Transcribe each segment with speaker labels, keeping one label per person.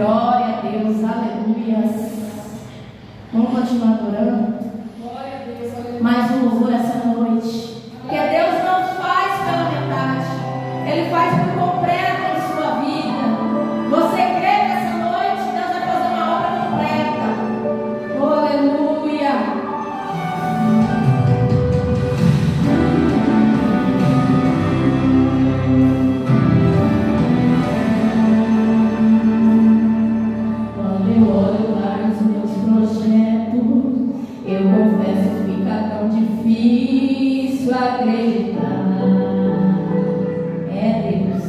Speaker 1: Glória a Deus, aleluia. Vamos continuar adorando.
Speaker 2: Glória a Deus, aleluia.
Speaker 1: Mais um louvor essa noite. Porque Deus não faz pela metade, Ele faz por completo em sua vida. Você crê que essa noite Deus vai fazer uma obra completa? Oh, aleluia. Quando eu olho para os meus projetos, eu confesso que fica tão difícil acreditar. É Deus.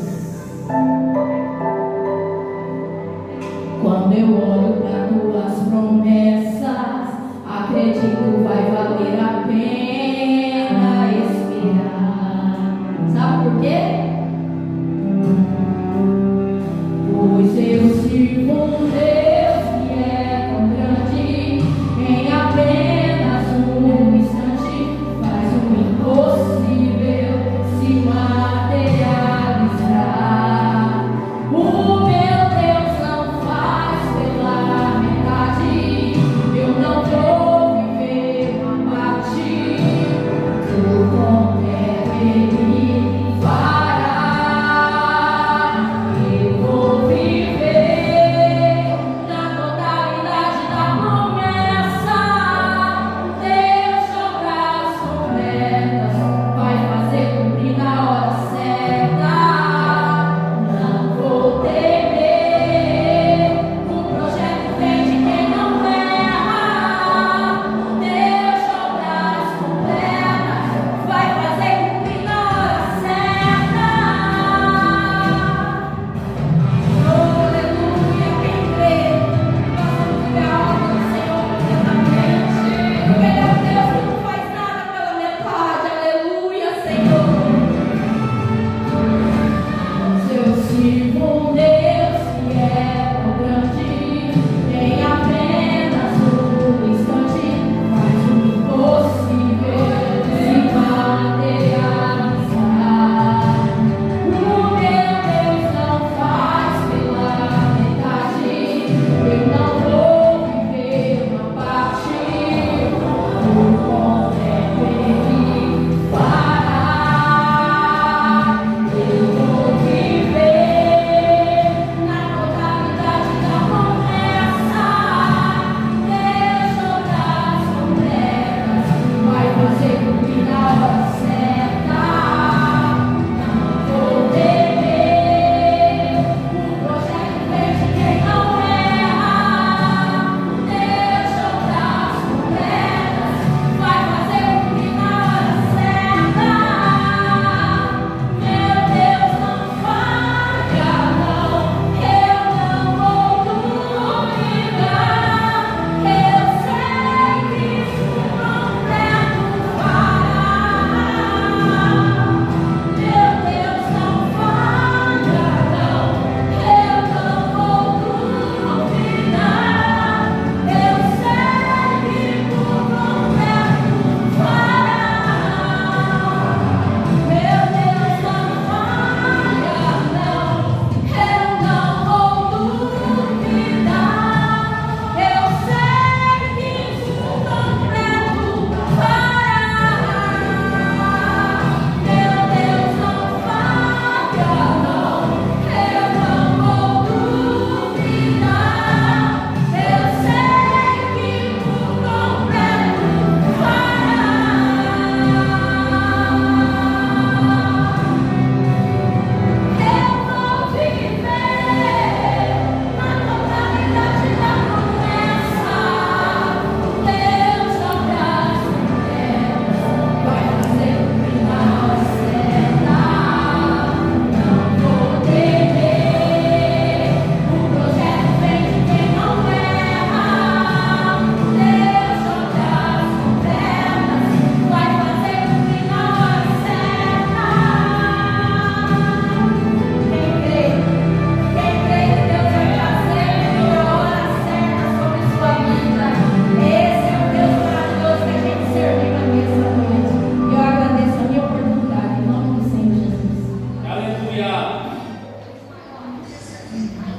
Speaker 1: Quando eu olho para tuas promessas, acredito vai valer a pena esperar. Sabe por quê? Pois eu sirvo um Deus que é tão grande, em apenas um instante faz o impossível se materializar. O meu Deus não faz pela metade, eu não vou viver uma parte.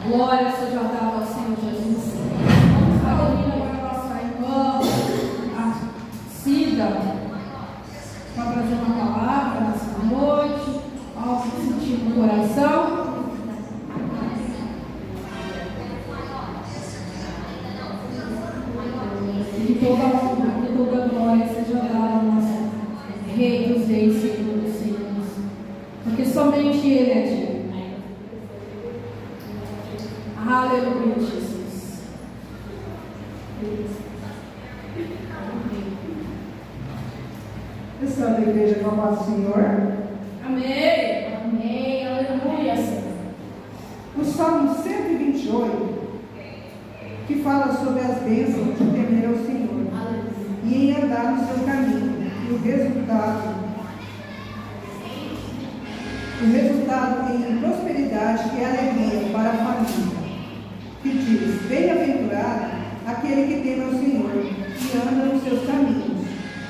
Speaker 1: Glória seja dada ao Senhor Jesus. Vamos fazer agora a nossa irmã, a Cida, para trazer uma palavra nessa noite, algo que sentir no coração. E que toda honra e toda glória seja dada ao nosso Rei dos Reis, Senhor dos Senhores, porque somente Ele é digno. Aleluia, Jesus.
Speaker 3: Estando a igreja com a paz do Senhor.
Speaker 1: Amém. Amém. Aleluia, Senhor.
Speaker 3: O Salmo 128, que fala sobre as bênçãos de temer ao Senhor. Aleluia. E em andar no seu caminho. E o resultado em prosperidade e alegria para a família. Que diz: bem-aventurado aquele que teme ao Senhor e anda nos seus caminhos,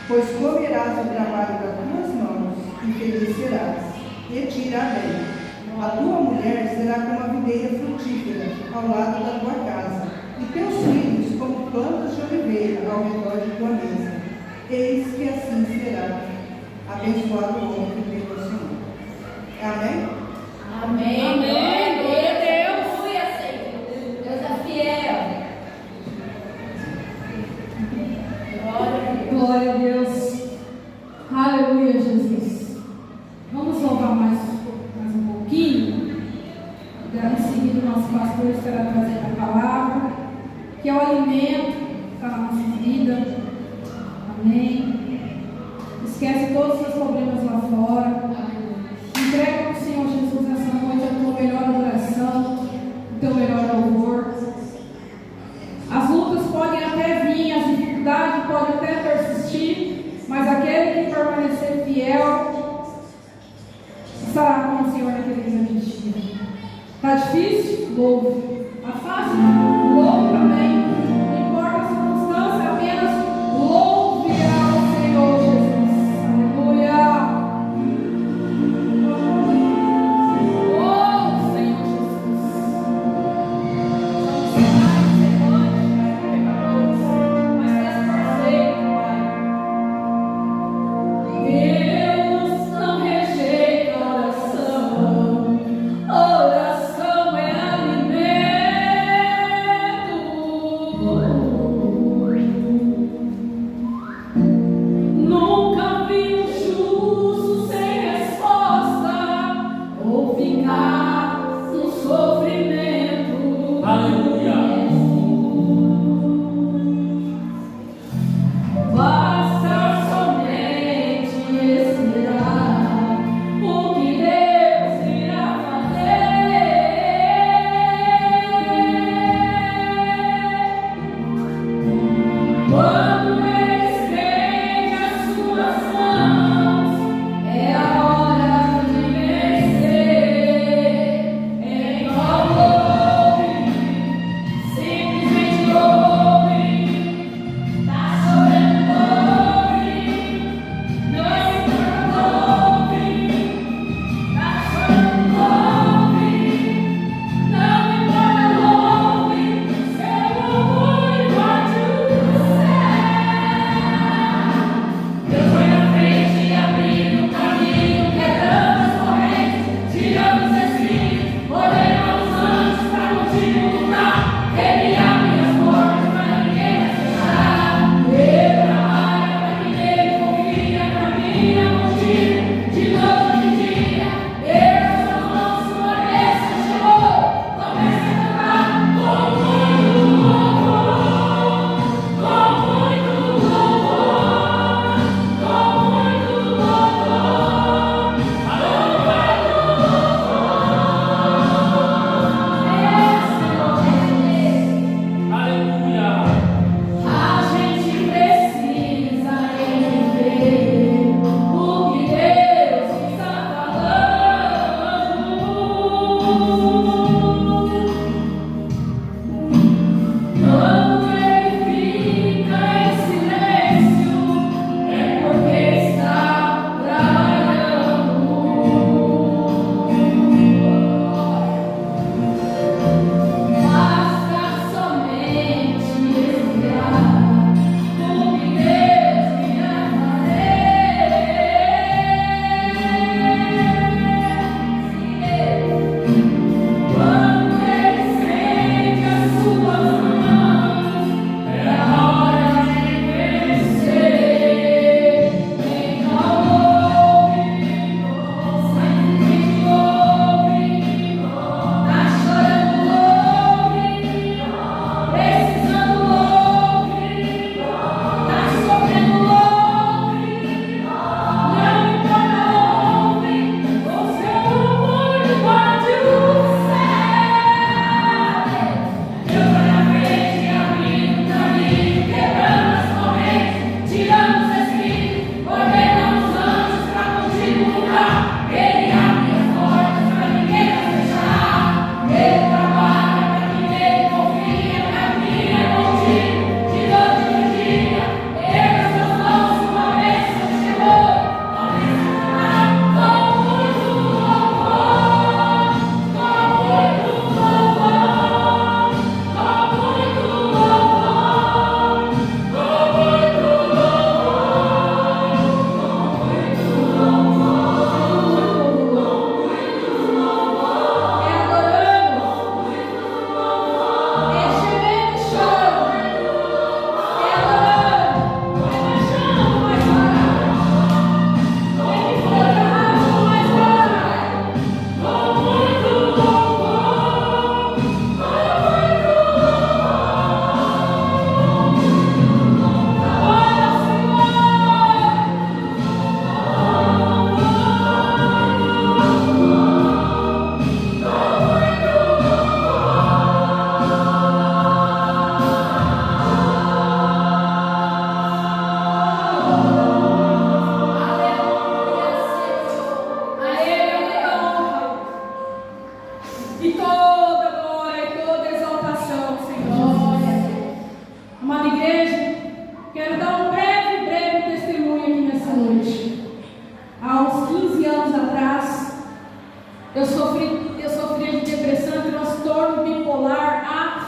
Speaker 3: pois comerás o trabalho das tuas mãos e feliz serás, e te irá bem. A tua mulher será como a videira frutífera ao lado da tua casa, e teus filhos como plantas de oliveira ao redor de tua mesa. Eis que assim será abençoado o homem que teme ao Senhor. Amém?
Speaker 1: Amém. Amém. Glória a Deus. Deus é fiel. Glória a Deus. Aleluia, Jesus. Vamos louvar mais um pouquinho. Em seguida, nosso pastor estará trazendo a palavra, que é o alimento para a nossa vida. Amém. Esquece todos os seus problemas lá fora. Entrega ao Senhor Jesus nessa noite a tua melhor adoração, o teu melhor louvor. As lutas podem até vir, as dificuldades podem até persistir, mas aquele que permanecer fiel estará com o Senhor naquele grande dia. Está difícil? Louve. Está fácil? Louve também. Não importa a circunstância, apenas louve ao Senhor Jesus. Aleluia.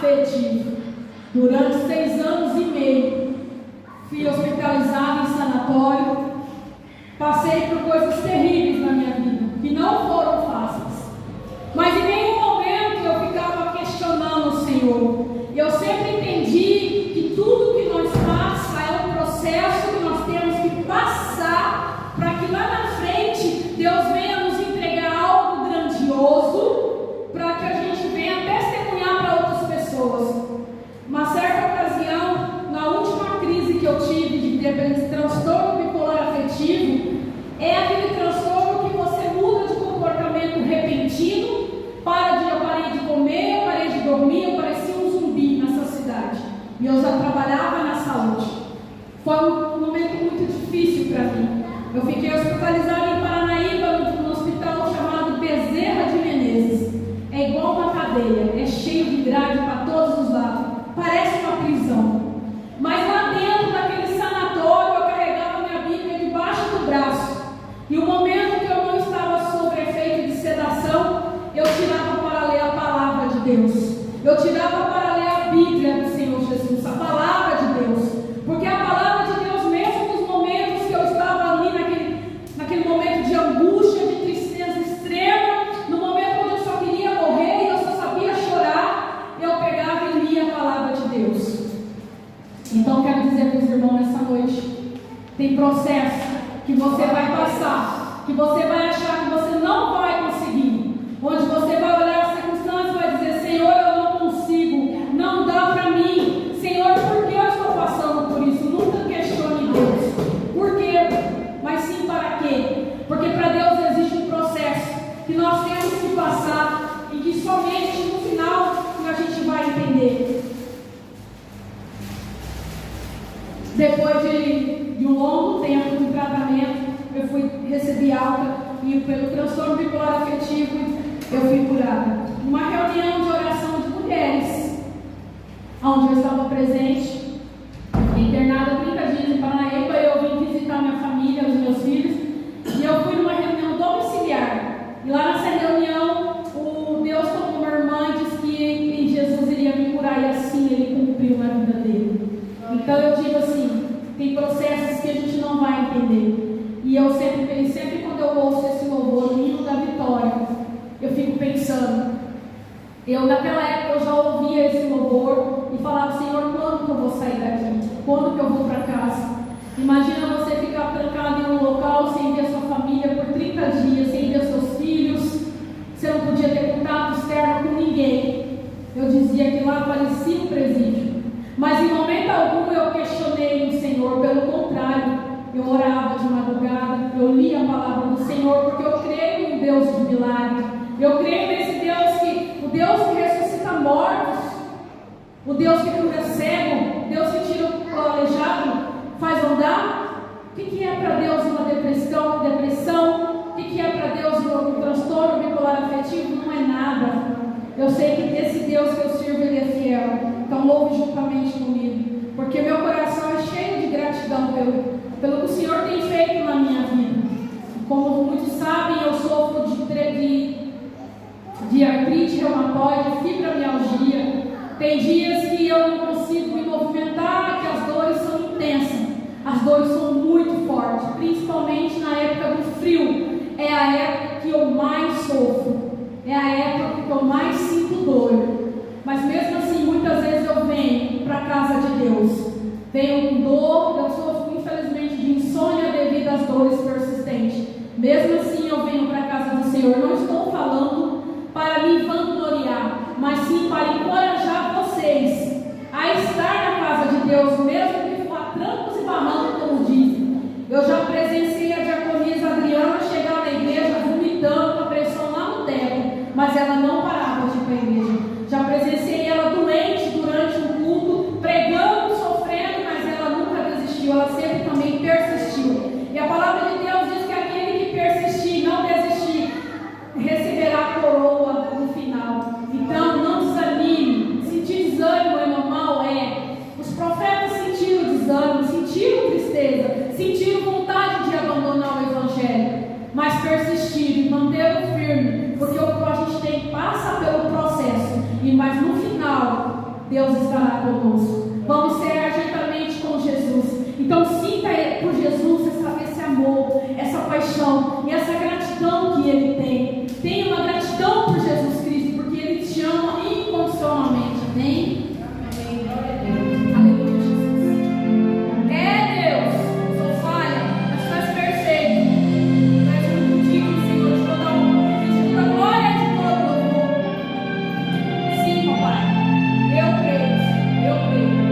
Speaker 1: afetivo. Durante 6 anos e meio, fui hospitalizada em sanatório. Passei por coisas terríveis na minha vida, que não foram fáceis. Mas em nenhum momento eu ficava questionando o Senhor. Eu sempre entendi que tudo que nós passa é um processo que nós temos que passar para que lá na frente Deus venha nos entregar algo grandioso, para que a gente venha testemunhar para outras pessoas. Uma certa ocasião, na última crise que eu tive de transtorno bipolar afetivo, é aquele transtorno que você muda de comportamento repentino, eu parei de comer, eu parei de dormir, eu parecia um zumbi nessa cidade. E eu já trabalhava na saúde. Foi um momento muito difícil para mim. Eu fiquei hospitalizada em Paranaíba, num hospital chamado Bezerra de Menezes. É igual uma cadeia, é cheio de grade para todos os lados. Parece uma prisão. Mas lá dentro daquele sanatório, eu carregava minha Bíblia debaixo do braço. E o momento que eu não estava sob efeito de sedação, eu tirava para ler a palavra de Deus. Eu tirava para ler a Bíblia do Senhor Jesus, a palavra de Deus. Porque a palavra de Deus, mesmo nos momentos que eu estava ali, naquele momento de angústia, de tristeza extrema, no momento onde eu só queria morrer e eu só sabia chorar, eu pegava e lia a palavra de Deus. Então quero dizer para os irmãos nessa noite, tem processo que você vai passar, que você vai achar que você não vai conseguir, onde você vai olhar as circunstâncias e vai dizer: Senhor, eu não consigo, não dá para mim. Senhor, por que eu estou passando por isso? Nunca questione Deus. Por quê? Mas sim para quê? Porque para Deus existe um processo que nós temos que passar e que somente no final a gente vai entender. Depois de um longo tempo de tratamento, eu recebi alta e pelo transtorno bipolar afetivo eu fui curada. Uma reunião de oração de mulheres, onde eu estava presente, internada 30 dias em Paranaíba, eu vim visitar minha família, os meus filhos, e eu fui numa reunião domiciliar. E lá nessa reunião, o Deus tomou uma irmã e disse que Jesus iria me curar, e assim Ele cumpriu na vida dele. Então eu digo assim, tem processos que a gente não vai entender. E eu sempre quando eu ouço esse louvor, o hino da vitória, eu fico pensando, naquela época eu já ouvia esse louvor e falava: Senhor, quando que eu vou sair daqui? Quando que eu vou para casa? Imagina você ficar trancado em um local sem ver sua família por 30 dias, sem ver seus filhos, você não podia ter contato externo com ninguém. Eu dizia que lá parecia um presídio. Mas em momento algum eu questionei o Senhor, pelo contrário, eu orava de madrugada, eu lia a palavra do Senhor, porque eu creio em Deus de milagre, eu creio nesse Deus o Deus que ressuscita mortos, o Deus que cura cego, o Deus que tira o aleijado, faz andar. O que é para Deus uma depressão? O que é para Deus um transtorno bipolar afetivo? Não é nada. Eu sei que esse Deus que eu sirvo, Ele é fiel. Então louve juntamente comigo, porque meu coração é cheio de gratidão pelo que o Senhor tem feito na minha vida. Como muitos sabem, eu sofro de artrite reumatoide, fibromialgia. Tem dias que eu não consigo me movimentar, que as dores são intensas, as dores são muito fortes, principalmente na época do frio. É a época que eu mais sofro, é a época que eu mais sinto dor. Mas mesmo assim, muitas vezes eu venho para a casa de Deus, venho com dor, eu sofro infelizmente de insônia devido às dores persistentes. Mesmo assim eu venho para a casa do Senhor. Não estou falando para me vangloriar, mas sim para encorajar vocês a estar na casa de Deus, mesmo que for a trancos e barrancos, como dizem. Eu já presenciei a diaconisa Adriana chegar na igreja vomitando com a pressão lá no teto, mas ela não parava de pregar. Deus estará conosco. Vamos ser urgentemente com Jesus. Então sinta por Jesus esse amor, essa paixão e essa gratidão que Ele tem. Tenha uma gratidão por Jesus Cristo, porque Ele te ama incondicionalmente. Amém? Amém. Glória a Deus. Aleluia, Jesus. Deus, sou falha, mas tu és perfeito. Tu és muito digno, Senhor, de toda honra, de toda glória e de todo louvor. Sim, papai. Eu creio, eu creio.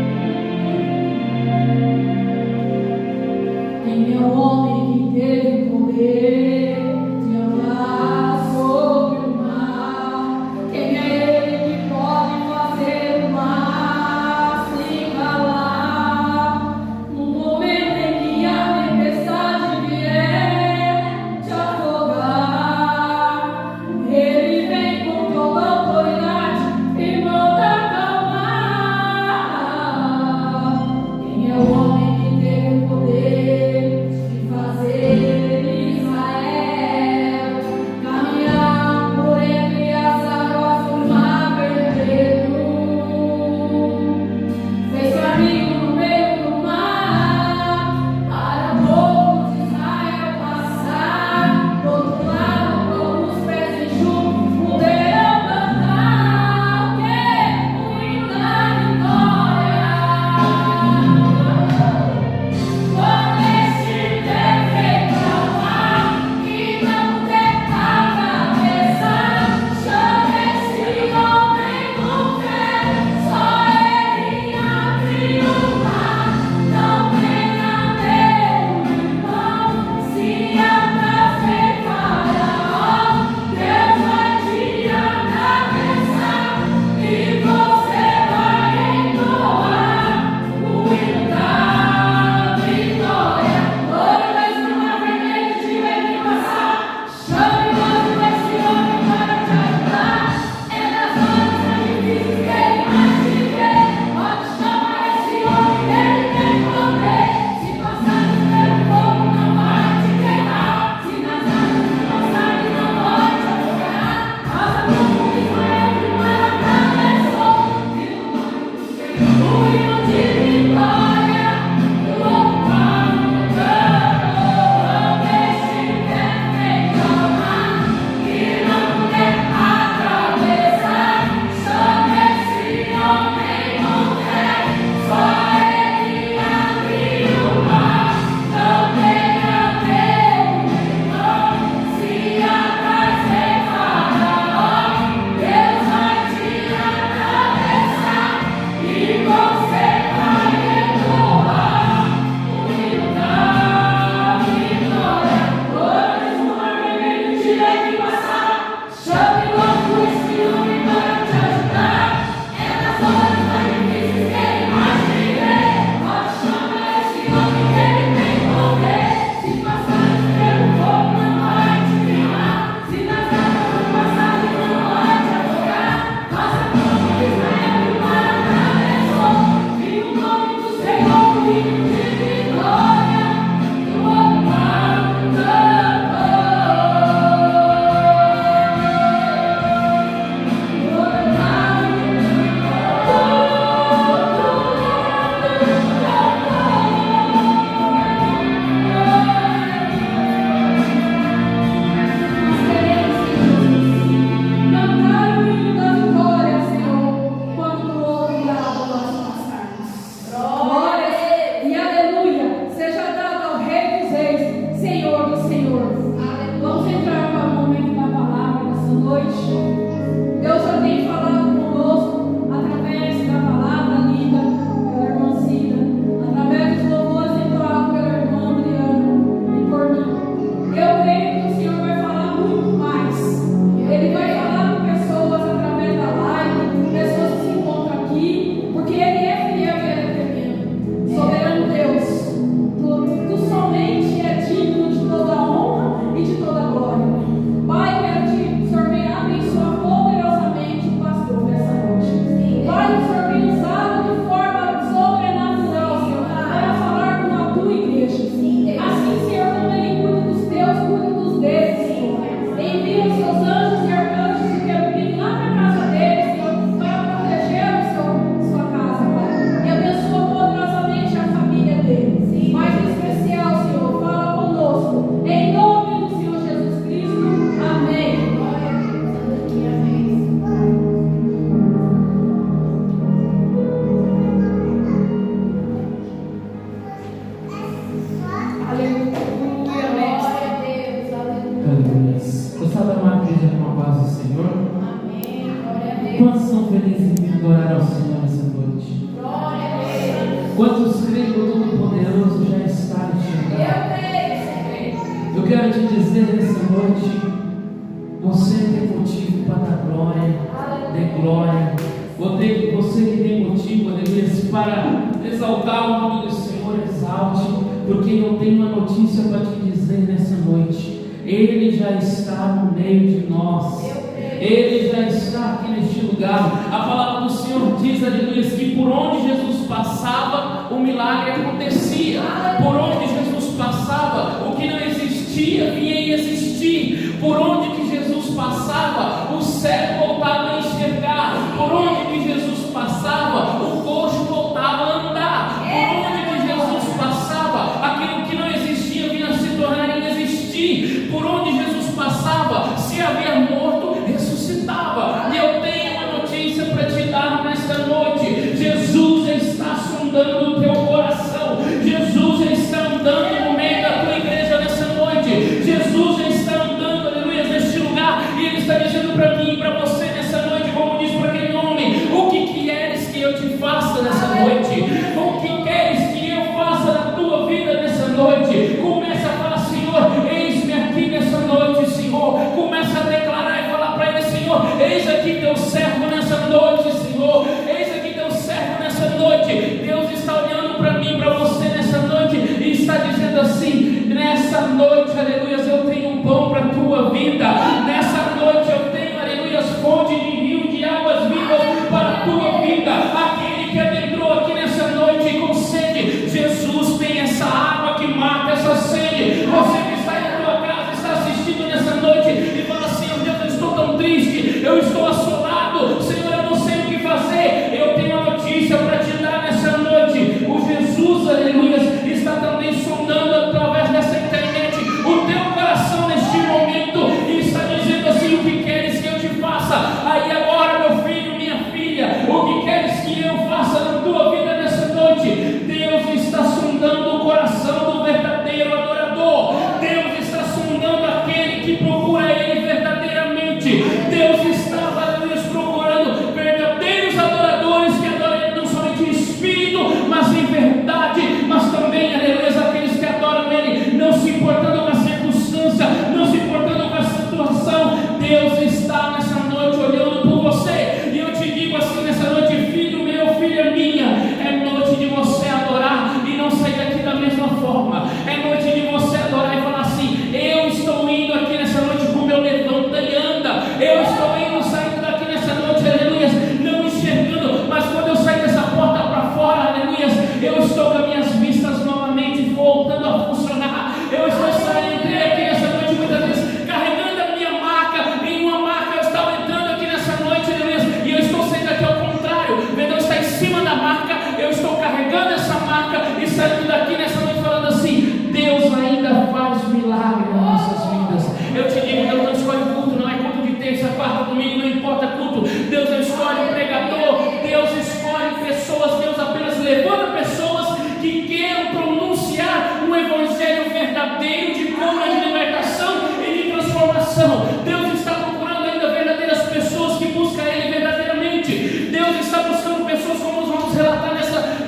Speaker 1: Quem é o homem que teve o poder de andar sobre o mar? Quem é ele que pode fazer o
Speaker 4: quantos são felizes em adorar ao Senhor essa noite? Quantos creem que o Todo-Poderoso já está chegando? Eu quero te dizer nessa noite, você tem motivo para dar glória, dê glória. Você que tem motivo, aleluia, para exaltar o nome do Senhor, exalte, porque eu tenho uma notícia para te dizer nessa noite. Ele já está no meio de nós. Ele já está aqui neste lugar. A palavra do Senhor diz, aleluia, que por onde Jesus passava, o milagre acontecia. Por onde Jesus passava, o que não existia vinha a existir. Por onde que Jesus passava, o cego voltava a enxergar. Por onde que Jesus passava, o coxo voltava a andar. Por onde que Jesus passava, aquilo que não existia vinha a se tornar inexistir. Por onde Jesus passava, se havia morto, ressuscitava. E eu tenho uma notícia para te dar nesta noite. Jesus está sondando o teu coração. Jesus está andando no meio da tua igreja nessa noite. Jesus está andando, aleluia, neste lugar. E Ele está dizendo para mim e para você nessa noite, como diz para aquele homem: o que queres que eu te faça nessa noite? O que queres que eu faça na tua vida nessa noite? Começa a falar: Senhor, eis-me aqui nessa noite, Senhor. Começa a declarar e falar para Ele: Senhor, eis aqui teu servo nessa noite, Senhor. Eis aqui teu servo nessa noite. Deus está olhando para mim, para você nessa noite, e está dizendo assim: nessa noite, aleluia, eu tenho um pão para a tua vida. Nessa noite eu tenho, aleluia, fonte de rio de águas vivas para a tua vida. Aquele que adentrou aqui nessa noite com sede, Jesus tem essa água que mata essa sede. Você que está aí na tua casa, está assistindo nessa noite e fala assim: oh Deus, eu estou tão triste, eu estou assolado, Senhor, eu não sei o que fazer. Eu tenho uma notícia para te dar nessa noite. O Jesus, aleluia, está também sondando através dessa internet o teu coração neste momento e está dizendo assim: o que queres que eu te faça? Aí agora, meu filho, minha filha, o que queres que eu faça na tua vida nessa noite? Deus está sondando o coração do verdadeiro adorador. Deus está sondando aquele que procura Ele verdadeiramente. Deus está, aleluia, procurando verdadeiros adoradores que adoram Ele não somente em espírito, mas em verdade, mas também, aleluia, aqueles que adoram Ele não se importando com a circunstância, não se importando com a situação. Deus está nessa noite olhando por você, e eu te digo assim nessa noite: filho meu, filha minha, é noite de você adorar e não sair daqui da mesma forma. É noite de você adorar e falar assim: eu estou indo aqui nessa noite com o meu levanta e anda. Eu estou indo, saindo daqui nessa noite, aleluia, não enxergando, mas quando eu sair dessa porta para fora, aleluia, eu estou com as minhas vistas novamente voltando a funcionar. Eu estou saindo, entrei aqui nessa noite muitas vezes carregando a minha maca, em uma maca eu estava entrando aqui nessa noite, aleluia, e eu estou saindo aqui ao contrário, Deus está em cima da maca, eu estou carregando essa maca e saindo daqui nessa noite falando assim: Deus ainda faz milagre nas nossas vidas. Eu te digo, Deus não escolhe culto, não é culto de terça, quarta, domingo, não importa culto. Deus não escolhe pregador, Deus escolhe pessoas. Deus apenas levanta pessoas que queiram pronunciar um evangelho verdadeiro de cura, de libertação e de transformação. Deus está procurando ainda verdadeiras pessoas que buscam Ele verdadeiramente. Deus está buscando pessoas, como nós vamos relatar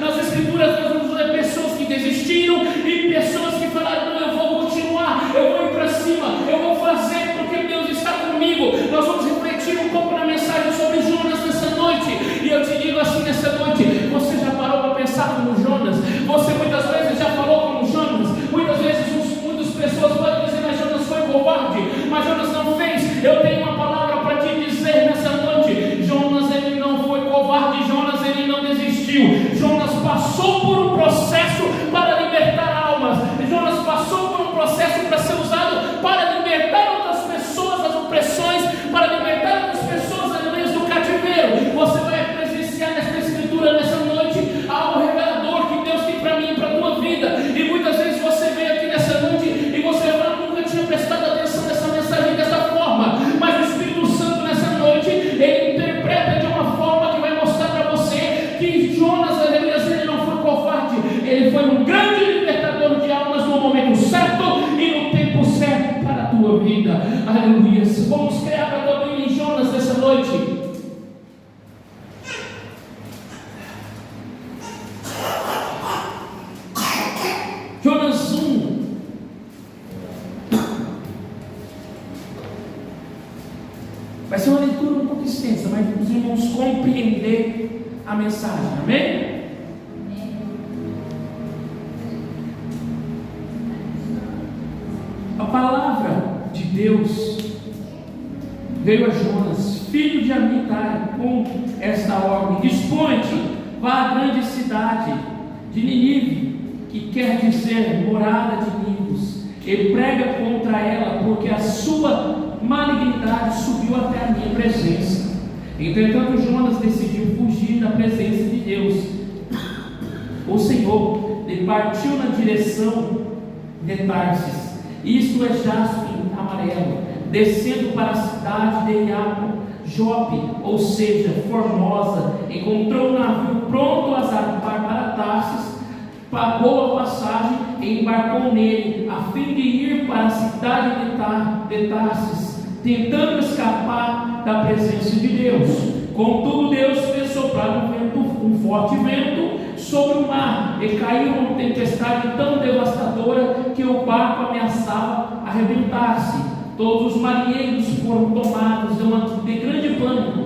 Speaker 4: nas escrituras, nós vamos ler pessoas que desistiram e pessoas que falaram: não, eu vou continuar, eu vou ir para cima, eu vou fazer porque Deus está comigo. Nós vamos refletir um pouco na mensagem sobre Jonas nessa noite, e eu te digo assim nessa noite: você já parou para pensar como Jonas? Você muitas vezes já falou como Jonas? Muitas vezes muitas pessoas podem dizer: mas Jonas foi covarde, mas Jonas não fez. Eu tenho uma palavra para te dizer nessa noite: Jonas, ele não foi covarde, Jonas, ele não desistiu. Jonas passou por um processo para libertar almas. Jonas passou por um processo para ser usado para libertar outras pessoas das opressões, para libertar outras pessoas, aleluia, do cativeiro. Você vai presenciar nessa escritura nessa noite algo revelador que Deus tem para mim e para a tua vida. E muitas vezes você veio aqui nessa noite e você fala: nunca tinha prestado atenção nessa mensagem dessa forma. Mas o Espírito Santo nessa noite, ele interpreta de uma forma que vai mostrar para você que Jonas, aleluia, ele não foi covarde, ele foi um grande libertador de almas no momento certo e no tempo certo para a tua vida. Aleluia. Vamos criar para todo em Jonas nessa noite. conseguimos compreender a mensagem. Amém? A palavra de Deus veio a Jonas, filho de Amitai, com esta ordem: dispõe-te, vá à grande cidade de Nínive, que quer dizer morada de Nivos, e prega contra ela, porque a sua malignidade subiu até a minha presença. Entretanto, Jonas decidiu fugir da presença de Deus. O Senhor lhe partiu na direção de Tarsis, isto é jaspe amarelo, descendo para a cidade de Jope, ou seja, Formosa. Encontrou um navio pronto a zarpar para Tarsis, pagou a passagem e embarcou nele, a fim de ir para a cidade de Tarsis, tentando escapar da presença de Deus. Contudo, Deus fez soprar um forte vento sobre o mar, e caiu uma tempestade tão devastadora que o barco ameaçava arrebentar-se. Todos os marinheiros foram tomados de grande pânico,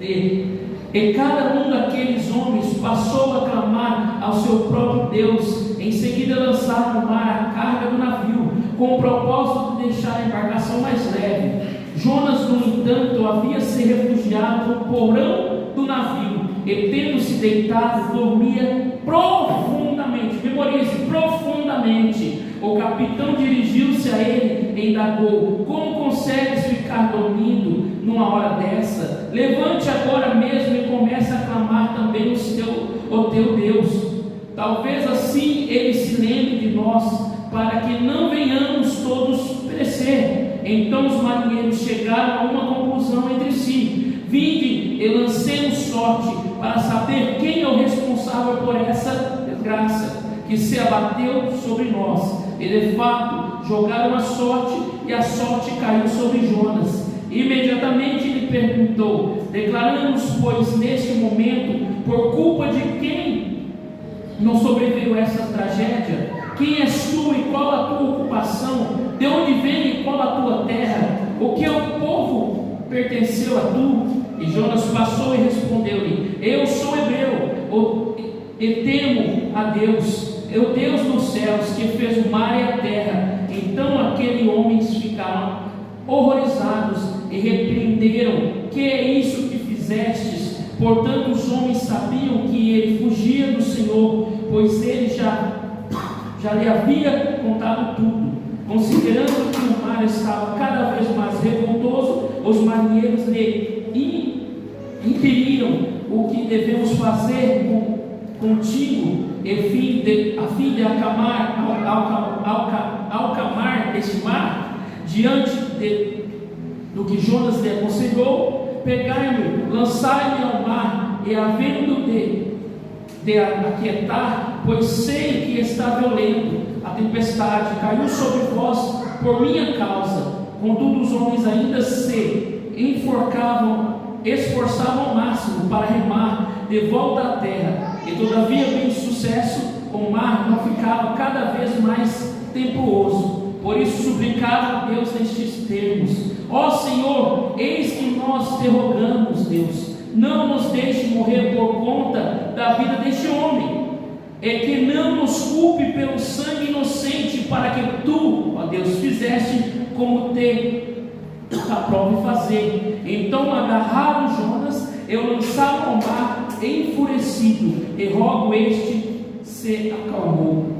Speaker 4: e cada um daqueles homens passou a clamar ao seu próprio Deus. Em seguida lançaram no mar a carga do navio, com o propósito de deixar a embarcação mais leve. Jonas, no entanto, havia se refugiado no porão do navio, e tendo-se deitado, dormia profundamente. Memorize, profundamente. O capitão dirigiu-se a ele e indagou: como consegues ficar dormindo numa hora dessa? Levante agora mesmo e comece a clamar também o teu Deus. Talvez assim ele se lembre de nós, para que não venhamos todos perecer. Então os marinheiros chegaram a uma conclusão entre si: vinde e lancemos sorte para saber quem é o responsável por essa desgraça que se abateu sobre nós. E de fato jogaram a sorte, e a sorte caiu sobre Jonas. Imediatamente ele perguntou: declaramos, pois, neste momento, por culpa de quem não sobreveio essa tragédia? Quem és tu e qual a tua ocupação? De onde vem e qual a tua terra? O que ao povo pertenceu a tu? E Jonas passou e respondeu-lhe: eu sou hebreu, e temo a Deus, é o Deus dos céus, que fez o mar e a terra. Então aqueles homens ficaram horrorizados e repreenderam: que é isso que fizestes? Portanto os homens sabiam que ele fugia do Senhor, pois ele já lhe havia contado tudo. Considerando que o mar estava cada vez mais revoltoso, os marinheiros lhe inquiriram: o que devemos fazer contigo, a fim de acalmar este mar? Diante do que Jonas lhe aconselhou: pegai-me, lançai-me ao mar, e havendo de aquietar, pois sei que está violento a tempestade, caiu sobre vós por minha causa. Contudo os homens ainda se esforçavam ao máximo para remar de volta à terra, e todavia, bem de sucesso, o mar não ficava cada vez mais tempestuoso. Por isso suplicavam a Deus nestes termos: ó Senhor, eis que nós te rogamos, Deus, não nos deixe morrer por conta da vida deste homem, é que não nos culpe pelo sangue inocente, para que tu, ó Deus, fizeste como te aprove fazer. Então agarraram Jonas e o lançaram ao mar enfurecido, e logo este se acalmou.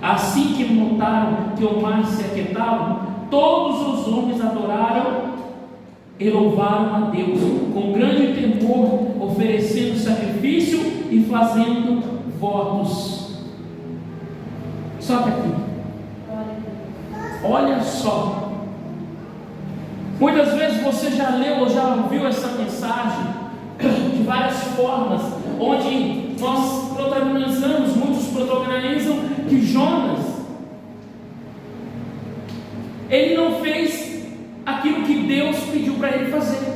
Speaker 4: Assim que notaram que o mar se aquietava, todos os homens adoraram e louvaram a Deus com grande temor, oferecendo sacrifício e fazendo votos. Só que aqui, olha só. Muitas vezes você já leu ou já ouviu essa mensagem de várias formas, onde nós protagonizamos, muitos protagonizam que Jonas, ele não fez aquilo que Deus pediu para ele fazer.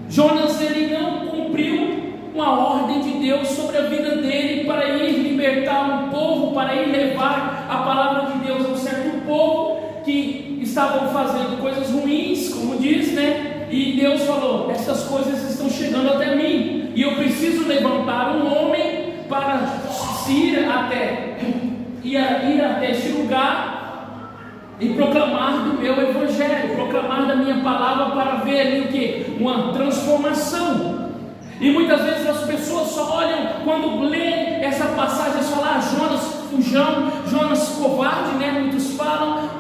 Speaker 4: Jonas, ele não cumpriu uma ordem de Deus sobre a vida dele para ir libertar um povo, para ir levar a palavra de Deus a um certo povo que estavam fazendo coisas ruins, como diz, né? E Deus falou: essas coisas estão chegando até mim, e eu preciso levantar um homem para ir até este lugar e proclamar do meu evangelho, proclamar da minha palavra, para ver ali o que? Uma transformação. E muitas vezes as pessoas só olham quando lê essa passagem, eles falam: Jonas fujão, Jonas covarde, né? Muitos falam.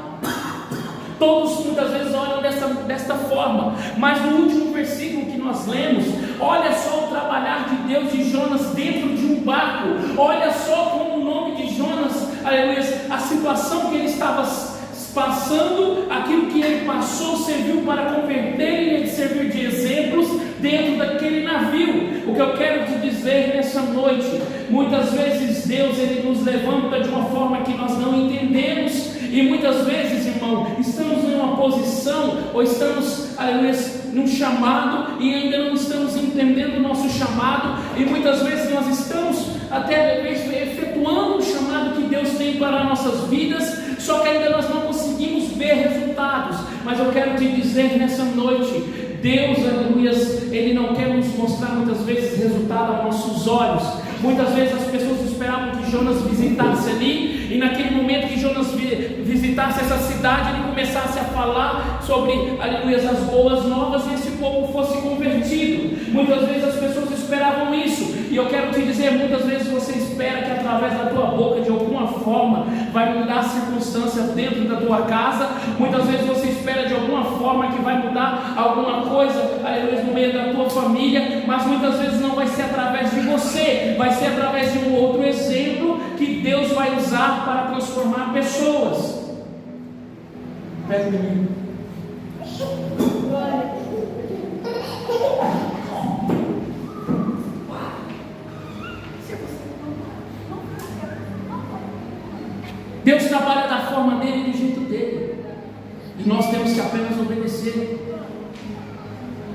Speaker 4: Todos muitas vezes olham desta forma, mas no último versículo que nós lemos, olha só o trabalhar de Deus de Jonas dentro de um barco. Olha só como o nome de Jonas, aleluia, a situação que ele estava passando, aquilo que ele passou serviu para converter e servir de exemplos dentro daquele navio. O que eu quero te dizer nessa noite, muitas vezes Deus ele nos levanta de uma forma que nós não entendemos, e muitas vezes, irmão, estamos em uma posição, ou estamos, aleluia, num chamado, e ainda não estamos entendendo o nosso chamado, e muitas vezes nós estamos até efetuando o chamado que Deus tem para as nossas vidas, só que ainda nós não conseguimos ver resultados. Mas eu quero te dizer nessa noite, Deus, aleluia, Ele não quer nos mostrar muitas vezes resultado aos nossos olhos. Muitas vezes as pessoas esperavam que Jonas visitasse ali, e naquele momento que Jonas visitasse essa cidade, ele começasse a falar sobre, aleluia, as boas novas, e esse povo fosse convertido. Muitas vezes as pessoas esperavam isso, e eu quero te dizer, muitas vezes você espera que através da tua boca, de alguma forma, vai mudar a circunstância dentro da tua casa. Muitas vezes você espera de alguma forma que vai mudar alguma coisa, aleluia, no meio da tua família, mas muitas vezes não vai ser através de você, vai ser através de um outro exemplo que Deus vai usar para transformar pessoas. Pega o menino. Deus trabalha da forma dele e do jeito dele, e nós temos que apenas obedecer.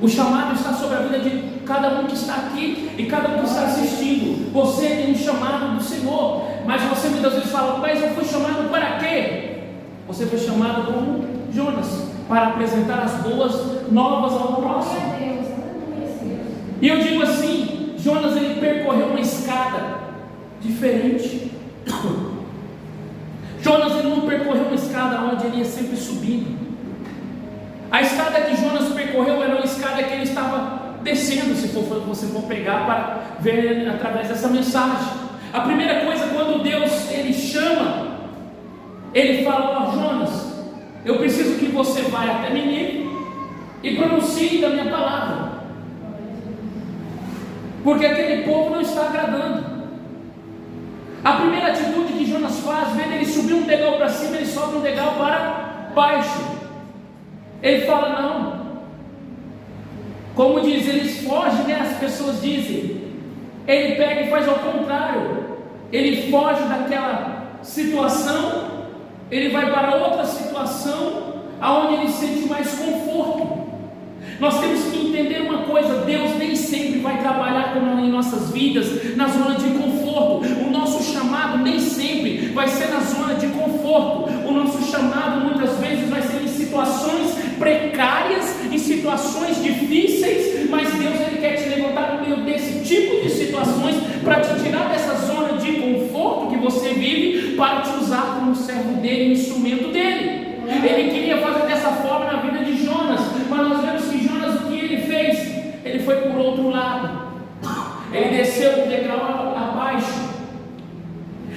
Speaker 4: O chamado está sobre a vida de cada um que está aqui e cada um que está assistindo. Você tem um chamado do Senhor, mas você muitas vezes fala: mas eu fui chamado para quê? Você foi chamado como Jonas, para apresentar as boas novas ao próximo. E eu digo assim, Jonas ele percorreu uma escada diferente. Jonas ele não percorreu uma escada onde ele ia sempre subindo. A escada que Jonas percorreu era uma escada que ele estava descendo, se você for pegar para ver através dessa mensagem. A primeira coisa, quando Deus ele chama, ele fala: ó Jonas, eu preciso que você vá até Nínive e pronuncie da minha palavra, porque aquele povo não está agradando. A primeira atitude que Jonas faz, vendo ele subir um degrau para cima, ele sobe um degrau para baixo. Ele fala: não. Como diz, eles fogem, né? As pessoas dizem. Ele pega e faz ao contrário. Ele foge daquela situação, ele vai para outra situação, aonde ele sente mais conforto. Nós temos que entender uma coisa: Deus nem sempre vai trabalhar em nossas vidas na zona de conforto. O nosso chamado nem sempre vai ser na zona de conforto. O nosso chamado muitas vezes vai ser em situações precárias, em situações difíceis, mas Deus ele quer te levantar no meio desse tipo de situações para te tirar dessa zona de conforto que você vive, para te usar como servo dele, um instrumento dele. Ele queria fazer dessa forma na vida de Jonas, mas nós vemos que Jonas, o que ele fez? Ele foi por outro lado. Ele desceu um degrau abaixo.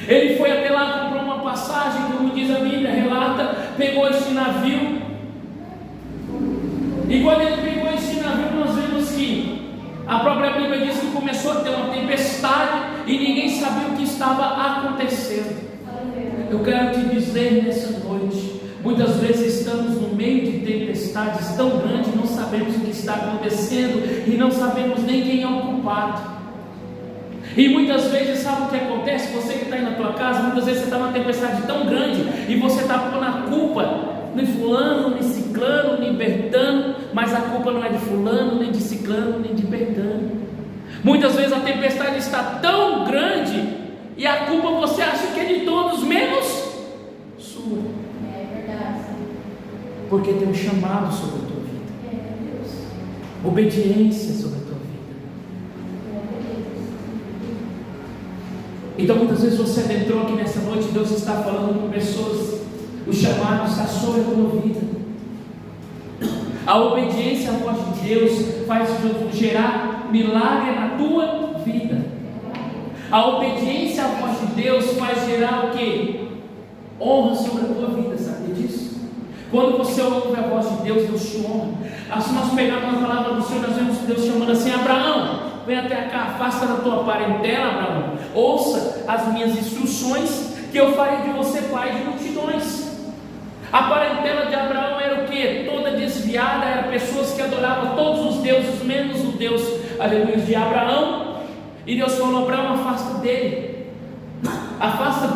Speaker 4: Ele foi até lá, comprou uma passagem, como diz a Bíblia, relata, pegou esse navio. E quando ele pegou esse navio, nós vemos que a própria Bíblia diz que começou a ter uma tempestade e ninguém sabia o que estava acontecendo. Eu quero te dizer nessa noite, muitas vezes estamos no meio de tempestades tão grandes, não sabemos o que está acontecendo e não sabemos nem quem é o culpado. E muitas vezes, sabe o que acontece? Você que está aí na tua casa, muitas vezes você está numa tempestade tão grande e você está pondo a culpa nem fulano, nem ciclano, nem bertano, mas a culpa não é de fulano, nem de ciclano, nem de bertano. Muitas vezes a tempestade está tão grande e a culpa você acha que é de todos, menos sua.
Speaker 1: É verdade.
Speaker 4: Porque tem um chamado sobre a tua vida. obediência sobre a tua vida. Então muitas vezes você adentrou aqui nessa noite, Deus está falando com pessoas, o chamado está sobre a tua vida. A obediência à voz de Deus faz gerar milagre na tua vida. A obediência à voz de Deus faz gerar o quê? Honra sobre a tua vida, sabe disso? Quando você ouve a voz de Deus, Deus te honra. Assim nós pegamos a palavra do Senhor, nós vemos Deus chamando assim: Abraão, vem até cá, afasta da tua parentela, Abraão, ouça as minhas instruções, que eu farei de você pai de multidões. A parentela de Abraão era o que? Toda desviada, eram pessoas que adoravam todos os deuses, menos o Deus, aleluia, de Abraão. E Deus falou: Abraão, afasta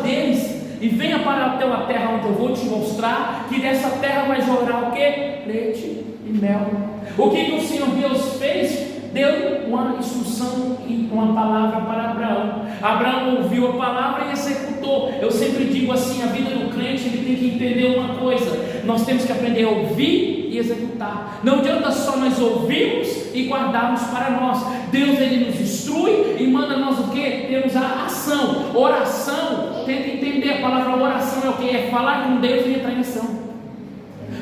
Speaker 4: deles e venha para a tua terra, onde eu vou te mostrar, que dessa terra vai jorrar o que? Leite e mel. O que o Senhor Deus fez? Deu uma instrução e uma palavra para Abraão. Abraão ouviu a palavra e executou. Eu sempre digo assim: a vida do crente, ele tem que entender uma coisa: nós temos que aprender a ouvir e executar. Não adianta só nós ouvirmos e guardarmos para nós. Deus, ele nos instrui e manda nós o que? Temos a ação. Oração, tenta entender, a palavra oração é o que? É falar com Deus e entrar em ação.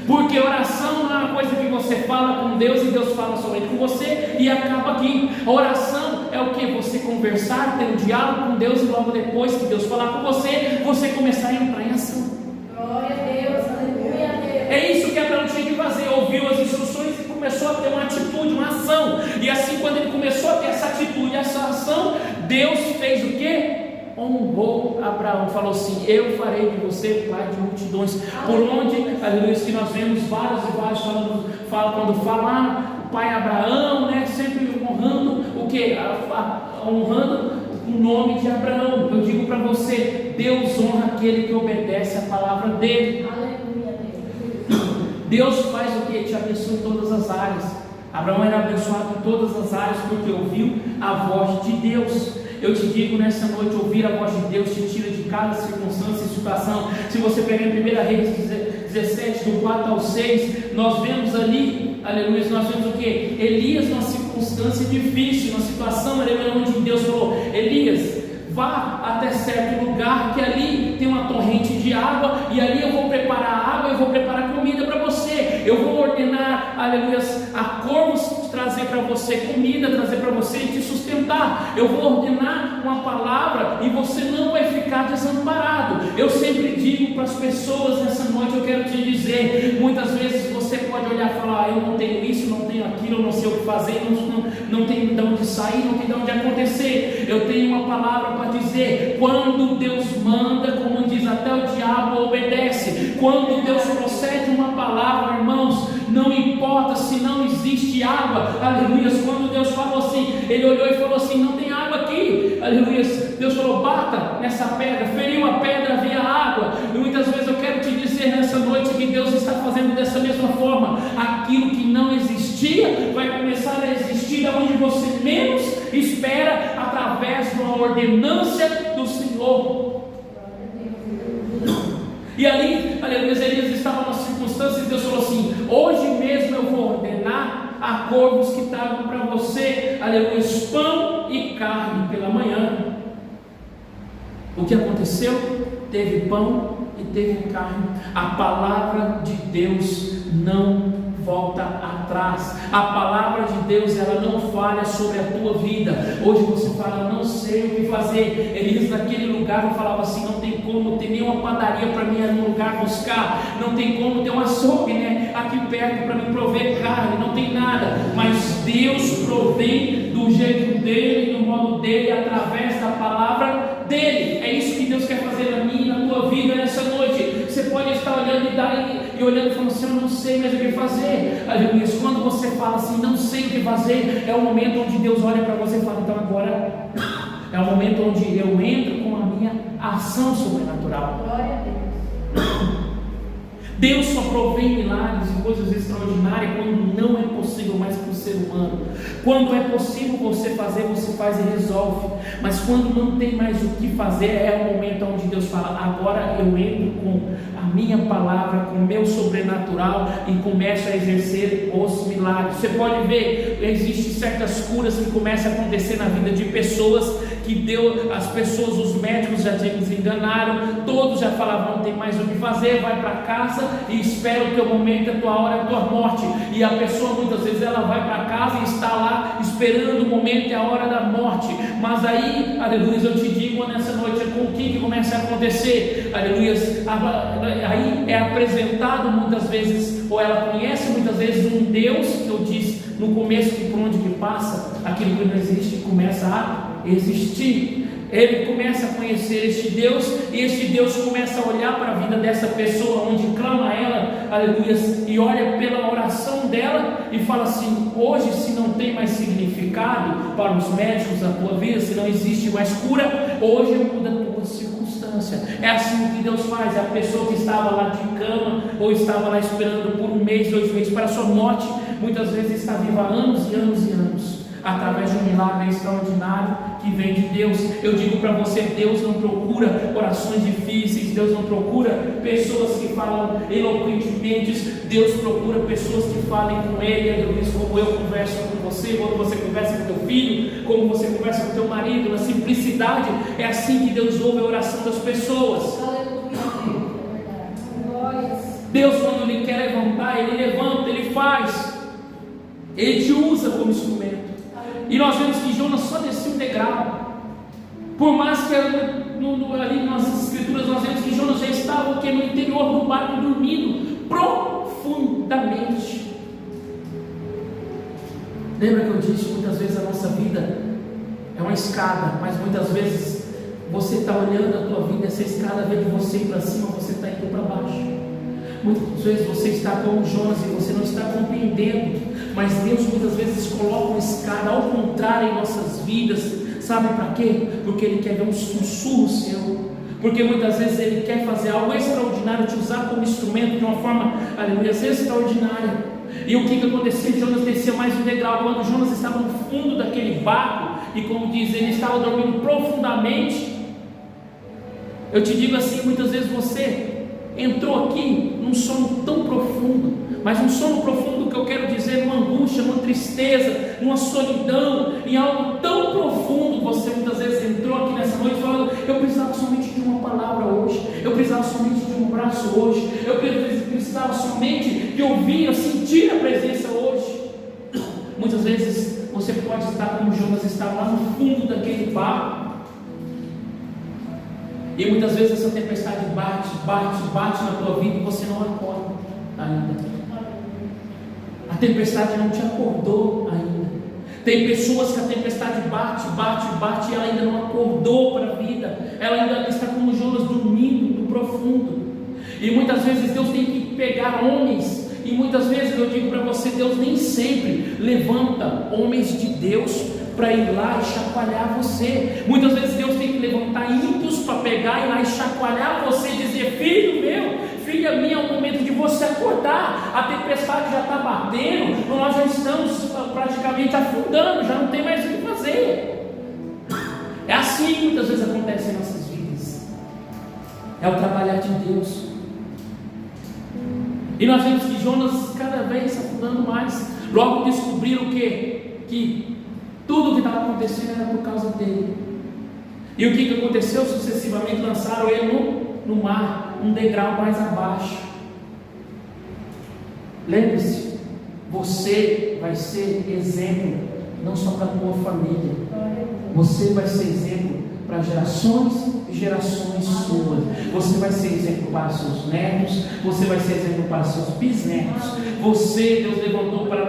Speaker 4: Porque oração não é uma coisa que você fala com Deus e Deus fala somente com você e acaba aqui. A oração é o que? Você conversar, ter um diálogo com Deus e logo depois que Deus falar com você, você começar a entrar em ação.
Speaker 1: Glória a Deus, aleluia a Deus.
Speaker 4: É isso que Abraão tinha que fazer. Ouviu as instruções e começou a ter uma atitude, uma ação. E assim, quando ele começou a ter essa atitude, essa ação, Deus fez o que? Honrou Abraão, falou assim: eu farei de você pai de multidões. Por onde, aleluia, que nós vemos vários e vários quando falam o pai Abraão, né, sempre honrando o que? Honrando o nome de Abraão. Eu digo para você: Deus honra aquele que obedece a palavra dele.
Speaker 1: Aleluia, Deus.
Speaker 4: Deus faz o que? Te abençoa em todas as áreas. Abraão era abençoado em todas as áreas porque ouviu a voz de Deus. Eu te digo nessa noite: ouvir a voz de Deus te tira de cada circunstância e situação. Se você pegar em 1 Reis 17, do 4 ao 6, nós vemos ali, aleluia, nós vemos o que? Elias numa circunstância difícil, numa situação, aleluia, onde Deus falou: Elias, vá até certo lugar, que ali tem uma torrente de água, e ali eu vou preparar água, eu vou preparar comida para você, eu vou ordenar, aleluia, a corvos trazer para você comida, trazer para você e te sustentar. Eu vou ordenar uma palavra e você não vai ficar desamparado. Eu sempre digo para as pessoas nessa noite, eu quero te dizer, muitas vezes você pode olhar e falar: eu não tenho isso, não tenho aquilo, eu não sei o que fazer, não tenho de onde sair, não tenho de onde acontecer. Eu tenho uma palavra para dizer: quando Deus manda, como diz, até o diabo obedece. Quando Deus procede uma palavra, irmãos, não importa se não existe água, aleluia. Quando Deus falou assim, ele olhou e falou assim: não tem água aqui, aleluia. Deus falou: bata nessa pedra, feriu a pedra, havia água. E muitas vezes eu quero te dizer nessa noite que Deus está fazendo dessa mesma forma. Aquilo que não existia vai começar a existir onde você menos espera, através de uma ordenância do Senhor. E ali, aleluia, Elias estava nas circunstâncias e Deus falou assim: hoje mesmo eu vou ordenar a corvos que tragam para você, aleluia, pão e carne pela manhã. O que aconteceu? Teve pão e teve carne. A palavra de Deus não volta atrás. A palavra de Deus, ela não falha sobre a tua vida. Hoje você fala: não sei o que fazer. Elias naquele lugar eu falava assim: não tem como ter nenhuma padaria para mim no lugar buscar, não tem como ter um açougue, né, aqui perto para me prover carne, não tem nada. Mas Deus provém do jeito dele, do modo dele, através da palavra dele. É isso que Deus quer fazer na minha e na tua vida nessa noite. Você pode estar olhando e olhando e falando assim: eu não sei mais o que fazer. Aleluia. Quando você fala assim: não sei o que fazer, é o momento onde Deus olha para você e fala: então agora é o momento onde eu entro com a minha ação sobrenatural.
Speaker 1: Glória a Deus.
Speaker 4: Deus só provém milagres e coisas extraordinárias quando não é possível possível, mas para o ser humano. Quando é possível você fazer, você faz e resolve. Mas quando não tem mais o que fazer, é o momento onde Deus fala: agora eu entro com a minha palavra, com o meu sobrenatural e começo a exercer os milagres. Você pode ver, existem certas curas que começam a acontecer na vida de pessoas que as pessoas, os médicos já desenganaram, todos já falavam: não tem mais o que fazer, vai para casa e espera o teu momento, a tua hora, a tua morte. E a pessoa muitas vezes ela vai para casa e está lá esperando o momento e a hora da morte. Mas aí, aleluia, eu te digo nessa noite, com o que começa a acontecer? Aleluia, aí é apresentado muitas vezes, ou ela conhece muitas vezes um Deus, que eu disse no começo, que por onde que passa, aquilo que não existe começa a existir. Ele começa a conhecer este Deus, e este Deus começa a olhar para a vida dessa pessoa, onde clama ela, aleluia, e olha pela oração dela e fala assim: hoje, se não tem mais significado para os médicos a tua vida, se não existe mais cura, hoje muda a tua circunstância. É assim que Deus faz. A pessoa que estava lá de cama, ou estava lá esperando por 1 mês, 2 meses para a sua morte, muitas vezes está viva há anos e anos e anos, através de um milagre extraordinário que vem de Deus. Eu digo para você: Deus não procura orações difíceis, Deus não procura pessoas que falam eloquentemente, Deus procura pessoas que falem com Ele, como eu converso com você, como você conversa com teu filho, como você conversa com teu marido, na simplicidade. É assim que Deus ouve a oração das pessoas. Deus, quando Ele quer levantar, Ele levanta, Ele faz, Ele te usa como instrumento. E nós vemos que Jonas só desceu um degrau. Por mais que ali nas escrituras nós vemos que Jonas já estava no interior do barco, dormindo profundamente. Lembra que eu disse, muitas vezes a nossa vida é uma escada, mas muitas vezes você está olhando a tua vida, essa escada vem de você para cima, você está indo para baixo. Muitas vezes você está como Jonas e você não está compreendendo, mas Deus muitas vezes coloca uma escada ao contrário em nossas vidas. Sabe para quê? Porque Ele quer ver um sussurro seu, porque muitas vezes Ele quer fazer algo extraordinário, te usar como instrumento de uma forma, aleluia, extraordinária. E o que aconteceu? Jonas desceu mais um degrau. Quando Jonas estava no fundo daquele barco, e como diz, ele estava dormindo profundamente. Eu te digo assim, muitas vezes você entrou aqui num sono tão profundo, mas um sono profundo que eu quero dizer, numa angústia, numa tristeza, numa solidão, em algo tão profundo. Você muitas vezes entrou aqui nessa noite falando: eu precisava somente de uma palavra hoje, eu precisava somente de um abraço hoje, eu precisava somente de ouvir, eu sentir a presença hoje. Muitas vezes você pode estar como Jonas estava lá no fundo daquele barco, e muitas vezes essa tempestade bate na tua vida e você não acorda ainda. A tempestade não te acordou ainda. Tem pessoas que a tempestade bate e ela ainda não acordou para a vida. Ela ainda está como Jonas, dormindo no profundo. E muitas vezes Deus tem que pegar homens, e muitas vezes eu digo para você, Deus nem sempre levanta homens de Deus para ir lá e chacoalhar você. Muitas vezes Deus tem que levantar ímpios para pegar, ir lá e chacoalhar você e dizer: filho meu, filha minha, é o momento de você acordar. A tempestade já está batendo, nós já estamos praticamente afundando, já não tem mais o que fazer. É assim que muitas vezes acontece em nossas vidas. É o trabalhar de Deus. E nós vemos que Jonas cada vez afundando mais. Logo descobriram o quê? Que tudo o que estava acontecendo era por causa dele. E o que aconteceu? Sucessivamente lançaram ele no mar, um degrau mais abaixo. Lembre-se, você vai ser exemplo, não só para a tua família, você vai ser exemplo para gerações e gerações suas. Você vai ser exemplo para seus netos, você vai ser exemplo para seus bisnetos. Você, Deus levantou para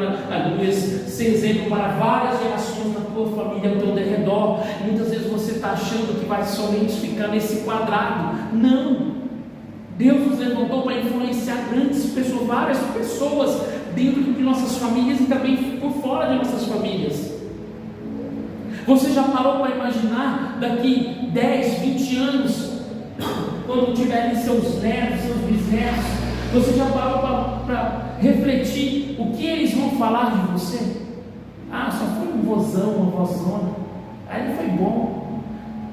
Speaker 4: ser exemplo para várias gerações da tua família, ao teu redor. Muitas vezes você está achando que vai somente ficar nesse quadrado. Não! Deus nos levantou para influenciar grandes pessoas, várias pessoas dentro de nossas famílias e também por fora de nossas famílias. Você já parou para imaginar daqui 10, 20 anos, quando tiverem seus netos, seus bisnetos, você já parou para para refletir o que eles vão falar de você. Ah, só foi um vozão, uma vozona, aí não foi bom.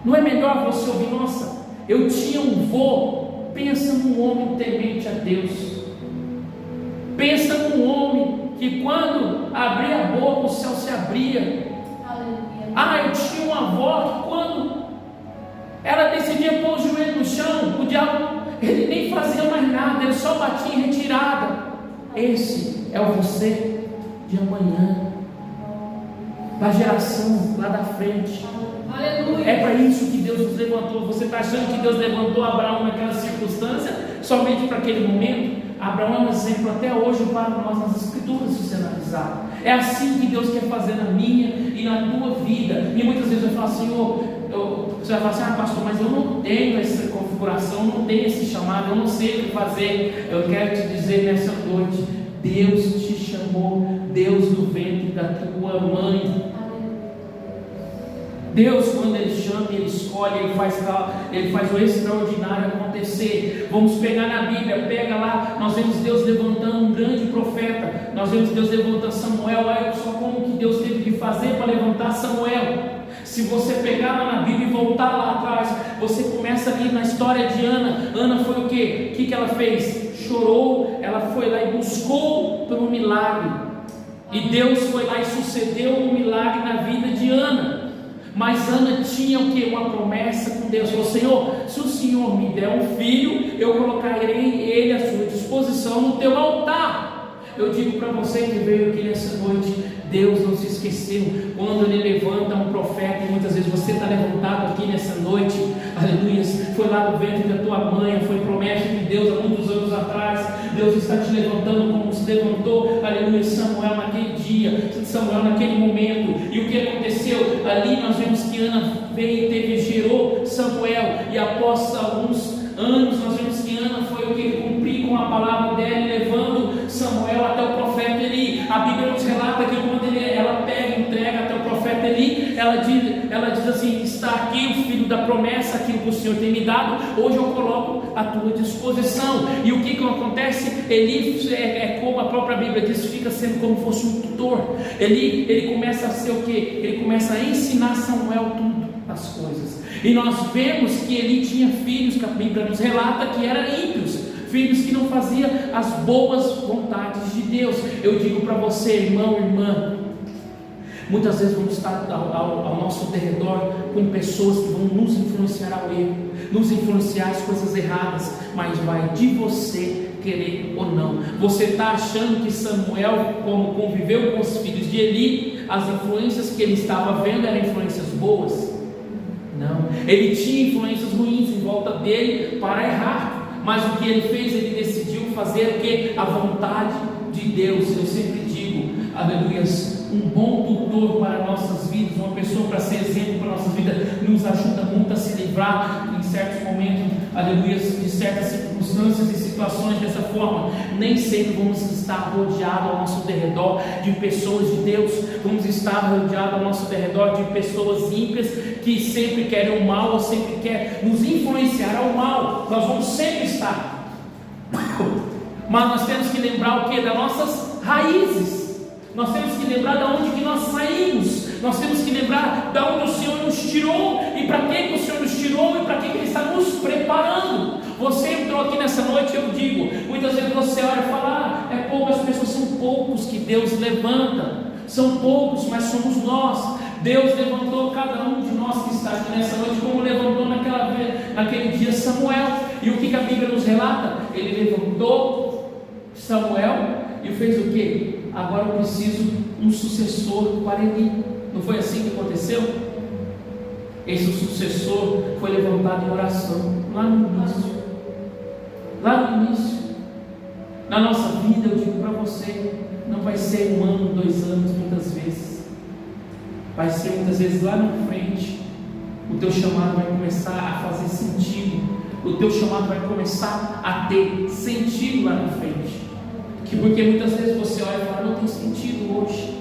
Speaker 4: Não é melhor você ouvir, nossa, eu tinha um vô. Pensa num homem temente a Deus. Pensa num homem que quando abria a boca o céu se abria. Ah, eu tinha uma avó que quando ela decidia pôr o joelho no chão, o diabo, ele nem fazia mais nada, ele só batia em retirada. Esse é o você de amanhã, da geração lá da frente.
Speaker 2: Aleluia.
Speaker 4: É para isso que Deus nos levantou. Você está achando que Deus levantou Abraão naquela circunstância somente para aquele momento? Abraão é um exemplo até hoje para nós nas Escrituras, se você analisar. É assim que Deus quer fazer na minha e na tua vida. E muitas vezes eu falo, Senhor, você vai falar assim, ah, pastor, mas eu não tenho essa configuração, eu não tenho esse chamado, eu não sei o que fazer. Eu quero te dizer nessa noite, Deus te chamou, Deus do ventre da tua mãe. Deus, quando Ele chama, Ele escolhe, Ele faz o extraordinário acontecer. Vamos pegar na Bíblia, pega lá, nós vemos Deus levantando um grande profeta, nós vemos Deus levantando Samuel. Olha só como que Deus teve que fazer para levantar Samuel. Se você pegar lá na Bíblia e voltar lá atrás, você começa ali na história de Ana. Ana foi o quê? O que ela fez? Chorou, ela foi lá e buscou por um milagre. E Deus foi lá e sucedeu um milagre na vida de Ana. Mas Ana tinha o que? Uma promessa com Deus. Falou, Senhor, se o Senhor me der um filho, eu colocarei ele à sua disposição no teu altar. Eu digo para você que veio aqui nessa noite, Deus não se esqueceu. Quando Ele levanta um profeta, e muitas vezes você está levantado aqui nessa noite, aleluia, foi lá no ventre da tua mãe, foi promessa de Deus há muitos anos atrás. Deus está te levantando como se levantou, aleluia, Samuel naquele dia, Samuel naquele momento. E o que aconteceu? Ali nós vemos que Ana veio, gerou Samuel, e após alguns anos nós vemos que Ana foi o que cumprir com a palavra dela, levando Samuel até o profeta Eli. A Bíblia nos relata que quando ela pega e entrega até o profeta Eli, ela diz assim, está aqui o filho da promessa, aquilo que o Senhor tem me dado, hoje eu coloco à tua disposição. E o que acontece? Eli é como a própria Bíblia diz, fica sendo como fosse um tutor. Ele começa a ser o que? Ele começa a ensinar Samuel tudo as coisas. E nós vemos que Eli tinha filhos, que a Bíblia nos relata que eram ímpios, filhos que não faziam as boas vontades de Deus. Eu digo para você, irmão, irmã, muitas vezes vamos estar ao nosso derredor com pessoas que vão nos influenciar ao erro, nos influenciar as coisas erradas, mas vai de você querer ou não. Você está achando que Samuel, como conviveu com os filhos de Eli, as influências que ele estava vendo eram influências boas? Não, ele tinha influências ruins em volta dele para errar, mas o que ele fez? Ele decidiu fazer o que? A vontade de Deus. Eu sempre digo, aleluia, um bom tutor para nossas vidas, uma pessoa para ser exemplo para nossas vidas, nos ajuda muito a se livrar em certos momentos, aleluia, de certas circunstâncias e situações dessa forma. Nem sempre vamos estar rodeados ao nosso derredor de pessoas de Deus, vamos estar rodeados ao nosso derredor de pessoas ímpias que sempre querem o mal ou sempre querem nos influenciar ao mal. Nós vamos sempre estar, mas nós temos que lembrar o que? Das nossas raízes. Nós temos que lembrar de onde que nós saímos. Nós temos que lembrar de onde o Senhor nos tirou e para que o Senhor nos tirou e para que Ele está nos preparando. Você entrou aqui nessa noite, eu digo, muitas vezes você olha e fala, é poucas pessoas, são poucos que Deus levanta, são poucos, mas somos nós. Deus levantou cada um de nós que está aqui nessa noite, como levantou naquele dia Samuel. E o que a Bíblia nos relata? Ele levantou Samuel e fez o que? Agora eu preciso um sucessor para Eli. Não foi assim que aconteceu? Esse sucessor foi levantado em oração lá no início. Lá no início. Na nossa vida, eu digo para você, não vai ser 1 ano, 2 anos, muitas vezes. Vai ser muitas vezes lá na frente. O teu chamado vai começar a fazer sentido. O teu chamado vai começar a ter sentido lá na frente. Porque muitas vezes você olha e fala, não tem sentido hoje.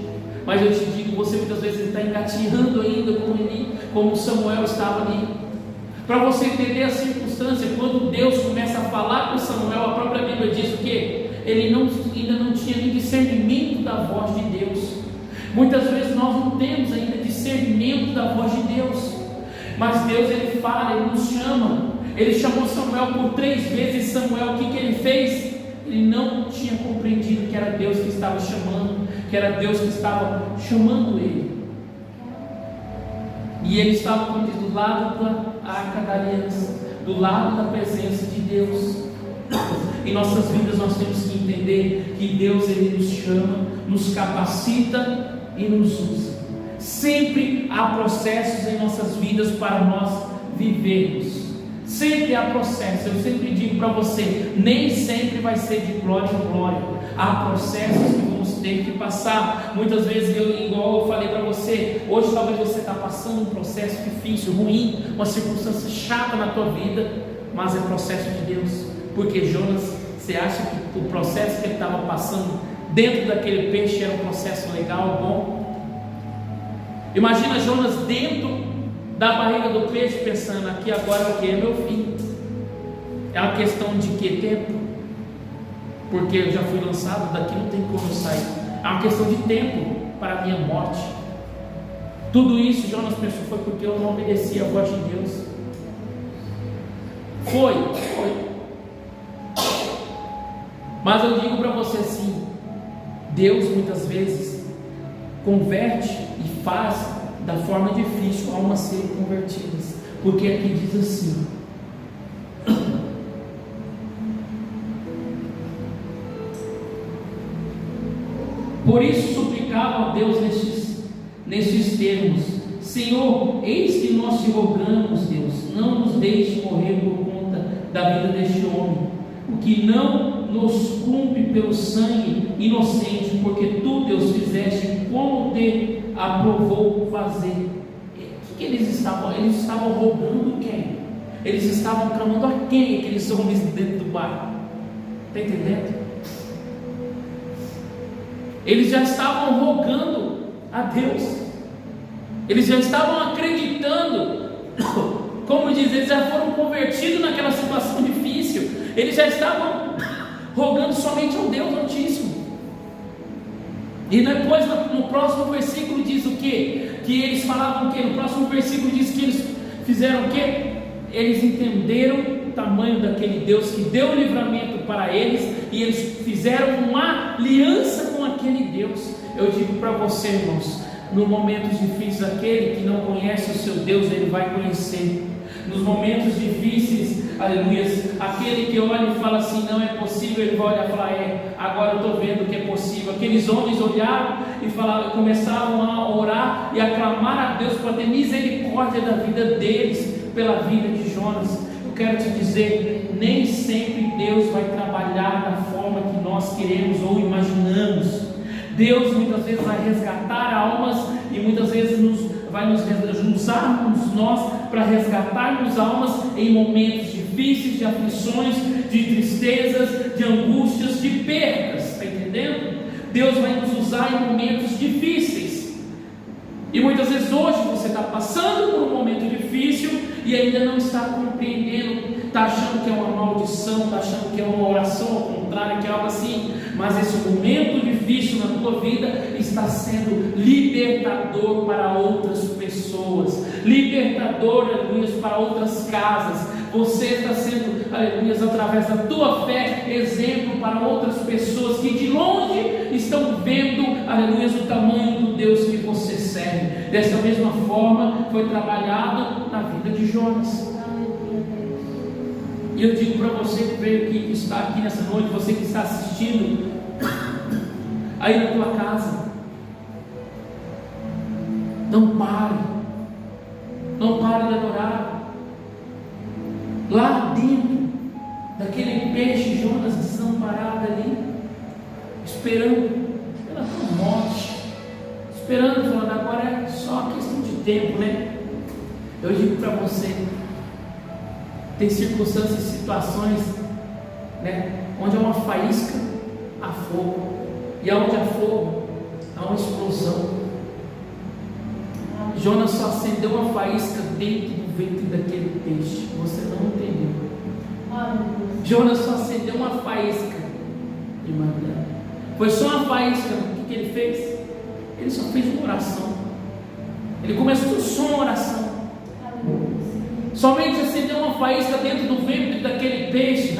Speaker 4: Mas eu te digo, você muitas vezes está engatinhando ainda como Samuel estava ali. Para você entender a circunstância, quando Deus começa a falar com Samuel, a própria Bíblia diz o quê? ele ainda não tinha nem discernimento da voz de Deus. Muitas vezes nós não temos ainda discernimento da voz de Deus, mas Deus, ele fala, ele nos chama. Ele chamou Samuel por 3 vezes. Samuel, o que ele fez? Ele não tinha compreendido que era Deus que estava chamando, que era Deus que estava chamando ele. E ele estava, como diz, do lado da arca da aliança, do lado da presença de Deus. Em nossas vidas nós temos que entender que Deus, ele nos chama, nos capacita e nos usa. Sempre há processos em nossas vidas para nós vivermos. Sempre há processo. Eu sempre digo para você, nem sempre vai ser de glória em glória. Há processos que vamos ter que passar. Muitas vezes, igual eu falei para você, hoje talvez você está passando um processo difícil, ruim, uma circunstância chata na tua vida, mas é processo de Deus. Porque Jonas, você acha que o processo que ele estava passando dentro daquele peixe era um processo legal, bom? Imagina Jonas dentro da barriga do peixe, pensando, aqui agora é o que? É meu fim. É uma questão de que tempo? Porque eu já fui lançado, daqui não tem como sair. É uma questão de tempo para a minha morte. Tudo isso Jonas pensou, foi porque eu não obedeci a voz de Deus. Foi. Mas eu digo para você assim, Deus muitas vezes converte e faz da forma difícil almas serem convertidas, porque aqui diz assim: por isso suplicavam a Deus nestes termos: Senhor, eis que nós te rogamos, Deus, não nos deixe morrer por conta da vida deste homem, o que não nos cumpre pelo sangue inocente, porque tu, Deus, fizeste como te aprovou fazer. O que eles estavam? Eles estavam rogando quem? Eles estavam clamando a quem? Aqueles homens dentro do barco. Está entendendo? Eles já estavam rogando a Deus. Eles já estavam acreditando. Como diz, eles já foram convertidos naquela situação difícil. Eles já estavam rogando somente ao Deus Altíssimo. E depois no próximo versículo diz o quê? Que eles falavam o quê? No próximo versículo diz que eles fizeram o quê? Eles entenderam o tamanho daquele Deus que deu o livramento para eles, e eles fizeram uma aliança com aquele Deus. Eu digo para você, irmãos, nos momentos difíceis, aquele que não conhece o seu Deus, ele vai conhecer. Nos momentos difíceis, aleluia, aquele que olha e fala assim, não é possível, ele vai olhar e falar, agora eu estou vendo que é possível. Aqueles homens olharam e falaram, começaram a orar e a clamar a Deus para ter misericórdia da vida deles, pela vida de Jonas. Eu quero te dizer, nem sempre Deus vai trabalhar da forma que nós queremos ou imaginamos. Deus muitas vezes vai resgatar almas e muitas vezes vai nos usarmos nós para resgatarmos almas em momentos difíceis, de aflições, de tristezas, de angústias, de perdas. Está entendendo? Deus vai nos usar em momentos difíceis. E muitas vezes hoje você está passando por um momento difícil e ainda não está compreendendo, está achando que é uma maldição, está achando que é uma oração ao contrário, que é algo assim. Mas esse momento difícil na tua vida está sendo libertador para outras pessoas, libertador, aleluia, para outras casas. Você está sendo, aleluia, através da tua fé, exemplo para outras pessoas que de longe estão vendo, aleluia, o tamanho do Deus que você serve. Dessa mesma forma foi trabalhado na vida de Jonas. E eu digo para você que veio aqui, que está aqui nessa noite, você que está assistindo aí na tua casa, não pare de adorar. Lá dentro daquele peixe, Jonas desamparado ali, esperando pela tua morte, esperando, falando, agora é só questão de tempo, né? Eu digo para você, tem circunstâncias e situações, né, onde há uma faísca, há fogo, e onde há fogo, há uma explosão. Jonas só acendeu uma faísca dentro do ventre daquele peixe. Você não entendeu. Jonas só acendeu uma faísca de Magdala. Foi só uma faísca. O que ele fez? Ele só fez uma oração. Ele começou só uma oração. Somente acendeu uma faísca dentro do ventre daquele peixe.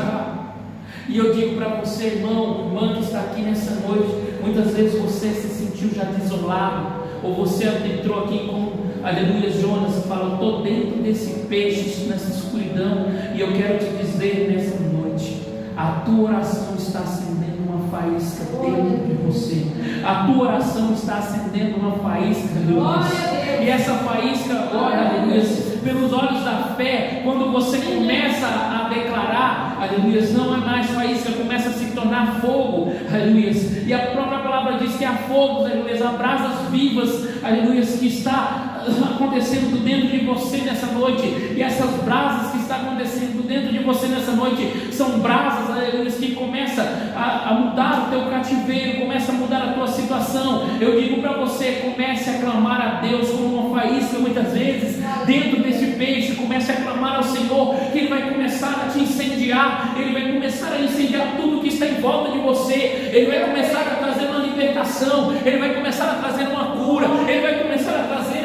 Speaker 4: E eu digo para você, irmão, irmã que está aqui nessa noite, muitas vezes você se sentiu já desolado, ou você entrou aqui com, aleluia, Jonas, e falou, estou dentro desse peixe, nessa escuridão, e eu quero te dizer nessa noite, a tua oração está acendendo uma faísca dentro de você. A tua oração está acendendo uma faísca, aleluia. E essa faísca agora, aleluia, pelos olhos da fé, quando você começa a declarar, aleluia, não é mais faísca, começa a se tornar fogo, aleluia. E a própria palavra diz que há fogos, aleluia, há brasas vivas, aleluia, que está acontecendo dentro de você nessa noite. E essas brasas que está acontecendo dentro de você nessa noite são brasas, aleluia, que começam a mudar o teu cativeiro, começa a mudar a tua situação. Eu digo para você, comece a clamar a Deus como uma faísca muitas vezes dentro desse peixe. Comece a clamar ao Senhor, que Ele vai começar a te incendiar. Ele vai começar a incendiar tudo que está em volta de você. Ele vai começar a trazer uma libertação. Ele vai começar a trazer uma cura. Ele vai começar a trazer,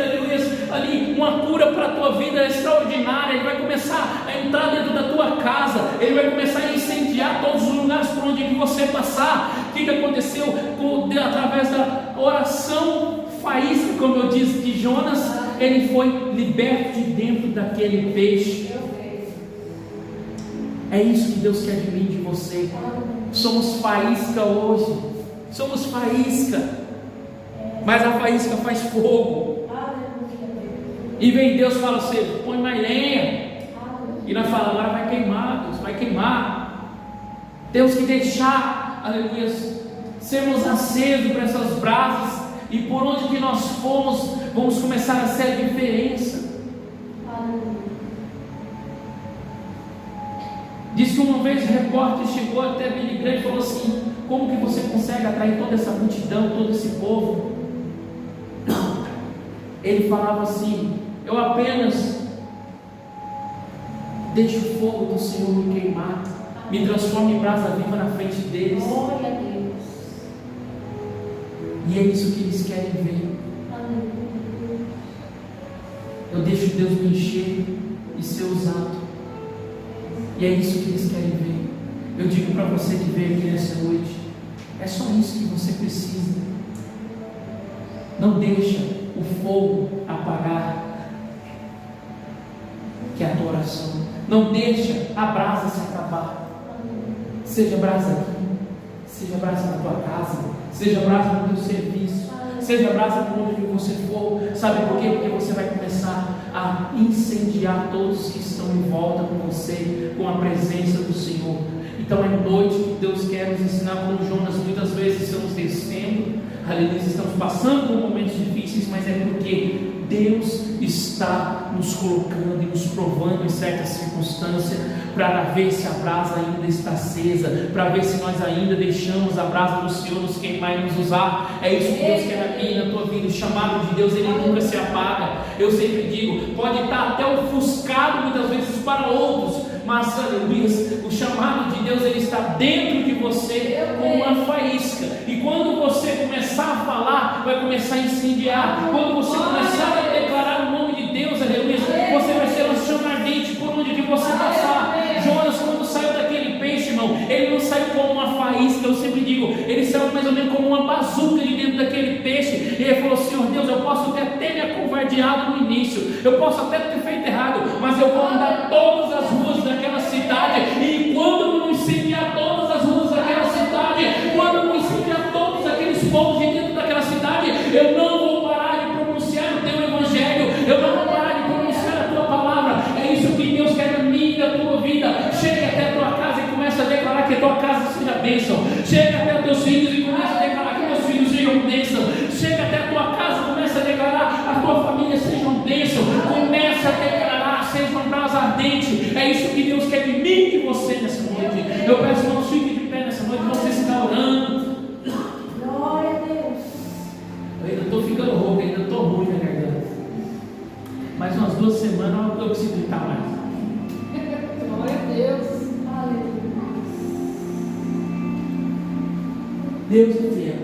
Speaker 4: ali uma cura para a tua vida extraordinária. Ele vai começar a entrar dentro da tua casa. Ele vai começar a incendiar todos os lugares por onde você passar. O que aconteceu através da oração faísca, como eu disse, de Jonas? Ele foi liberto de dentro daquele peixe. É isso que Deus quer de mim, de você. Somos faísca hoje. Somos faísca. Mas a faísca faz fogo. E vem Deus e fala assim, põe mais lenha. E nós falamos, agora vai queimar, Deus, vai queimar. Temos que deixar, aleluia, sermos acesos para essas brasas. E por onde que nós formos, vamos começar a ser a diferença. Diz que uma vez o repórter chegou até Billy Graham e falou assim, como que você consegue atrair toda essa multidão, todo esse povo? Ele falava assim, eu apenas deixo o fogo do Senhor me queimar, me transformo em brasa viva na frente deles.
Speaker 1: Glória a Deus.
Speaker 4: E é isso que eles querem ver. Eu deixo Deus me encher e ser usado. E é isso que eles querem ver. Eu digo para você que veio aqui nessa noite, é só isso que você precisa. Não deixa o fogo apagar, que é a tua oração. Não deixa a brasa se acabar. Seja brasa aqui, seja brasa na tua casa, seja brasa no teu serviço, seja brasa por onde você for. Sabe por quê? Porque você vai começar a incendiar todos que estão em volta com você, com a presença do Senhor. Então é noite que Deus quer nos ensinar, como Jonas. Muitas vezes estamos descendo, aleluia, estamos passando por momentos difíceis, mas é porque Deus está nos colocando e nos provando em certas circunstâncias, para ver se a brasa ainda está acesa, para ver se nós ainda deixamos a brasa do Senhor nos queimar e nos usar. É isso que Deus quer na minha e na tua vida. O chamado de Deus, ele nunca se apaga. Eu sempre digo, pode estar até ofuscado muitas vezes para outros, mas aleluia, o chamado de Deus, ele está dentro de você como uma faísca. E quando você começar a falar, vai começar a incendiar. Quando você começar a declarar o nome de Deus, aleluia, você vai ser uma chama ardente por onde que você passar. Jonas, quando saiu daquele peixe, irmão, ele não saiu como uma faísca. Eu sempre digo, ele saiu mais ou menos como uma bazuca de dentro daquele peixe. E ele falou, Senhor Deus, eu posso até ter me acovardeado no início, eu posso até ter feito errado, mas eu vou andar todas as ruas daquela cidade, e quando eu não incendiar todas as ruas daquela cidade, quando eu não incendiar todos aqueles povos de dentro daquela cidade, eu não vou parar de pronunciar o teu evangelho, eu não vou parar de pronunciar a tua palavra. É isso que Deus quer da minha e da tua vida. Chega até a tua casa e começa a declarar que a tua casa seja bênção. Chega até os teus filhos e começa a declarar que teus filhos sejam bênção. Chega até a tua casa e começa a declarar a tua família sejam bênção. Começa a declarar, seja uma brasa ardente. É isso que Deus quer de mim e de você nessa noite. Eu peço, não fique de pé nessa noite. Você está orando.
Speaker 1: Glória a Deus.
Speaker 4: Eu ainda estou ficando rouco, ainda estou ruim na garganta. Mais umas 2 semanas eu preciso gritar mais.
Speaker 2: Glória a Deus.
Speaker 4: Deus é fiel.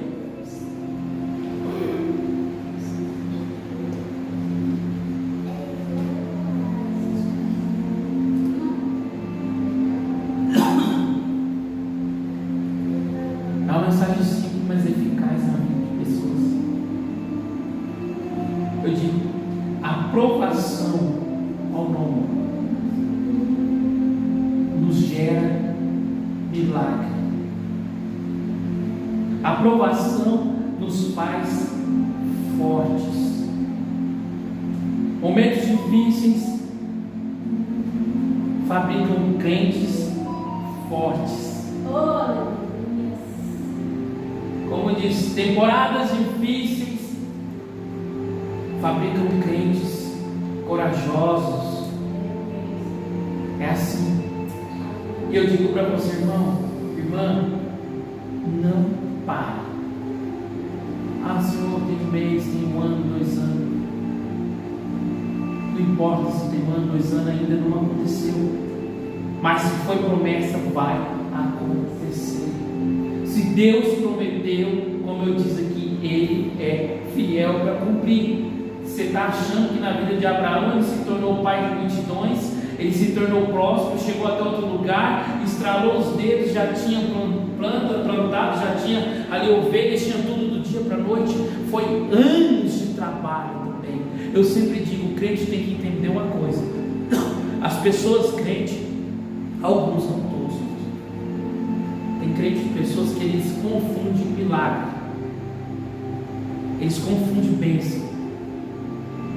Speaker 4: É uma mensagem simples, mas eficaz na vida de pessoas. Eu digo, aprovação ao nome nos gera milagre. A aprovação nos faz fortes. Momentos difíceis fabricam crentes fortes. Como diz, temporadas difíceis fabricam crentes corajosos. É assim. E eu digo para você, irmão, irmã, não pare. Ah, Senhor, tem um mês, tem um ano, 2 anos. Não importa se tem 1 ano, 2 anos, ainda não aconteceu. Mas se foi promessa, vai acontecer. Se Deus prometeu, como eu disse aqui, Ele é fiel para cumprir. Você está achando que na vida de Abraão ele se tornou pai de multidões, ele se tornou próspero, chegou até outro lugar, estralou os dedos, já tinha plantado, já tinha ali ovelhas, tinha tudo do dia para a noite. Foi anos de trabalho também. Eu sempre digo, o crente tem que entender uma coisa: as pessoas crentes, alguns não todos, tem crente de pessoas que eles confundem milagre, eles confundem bênção.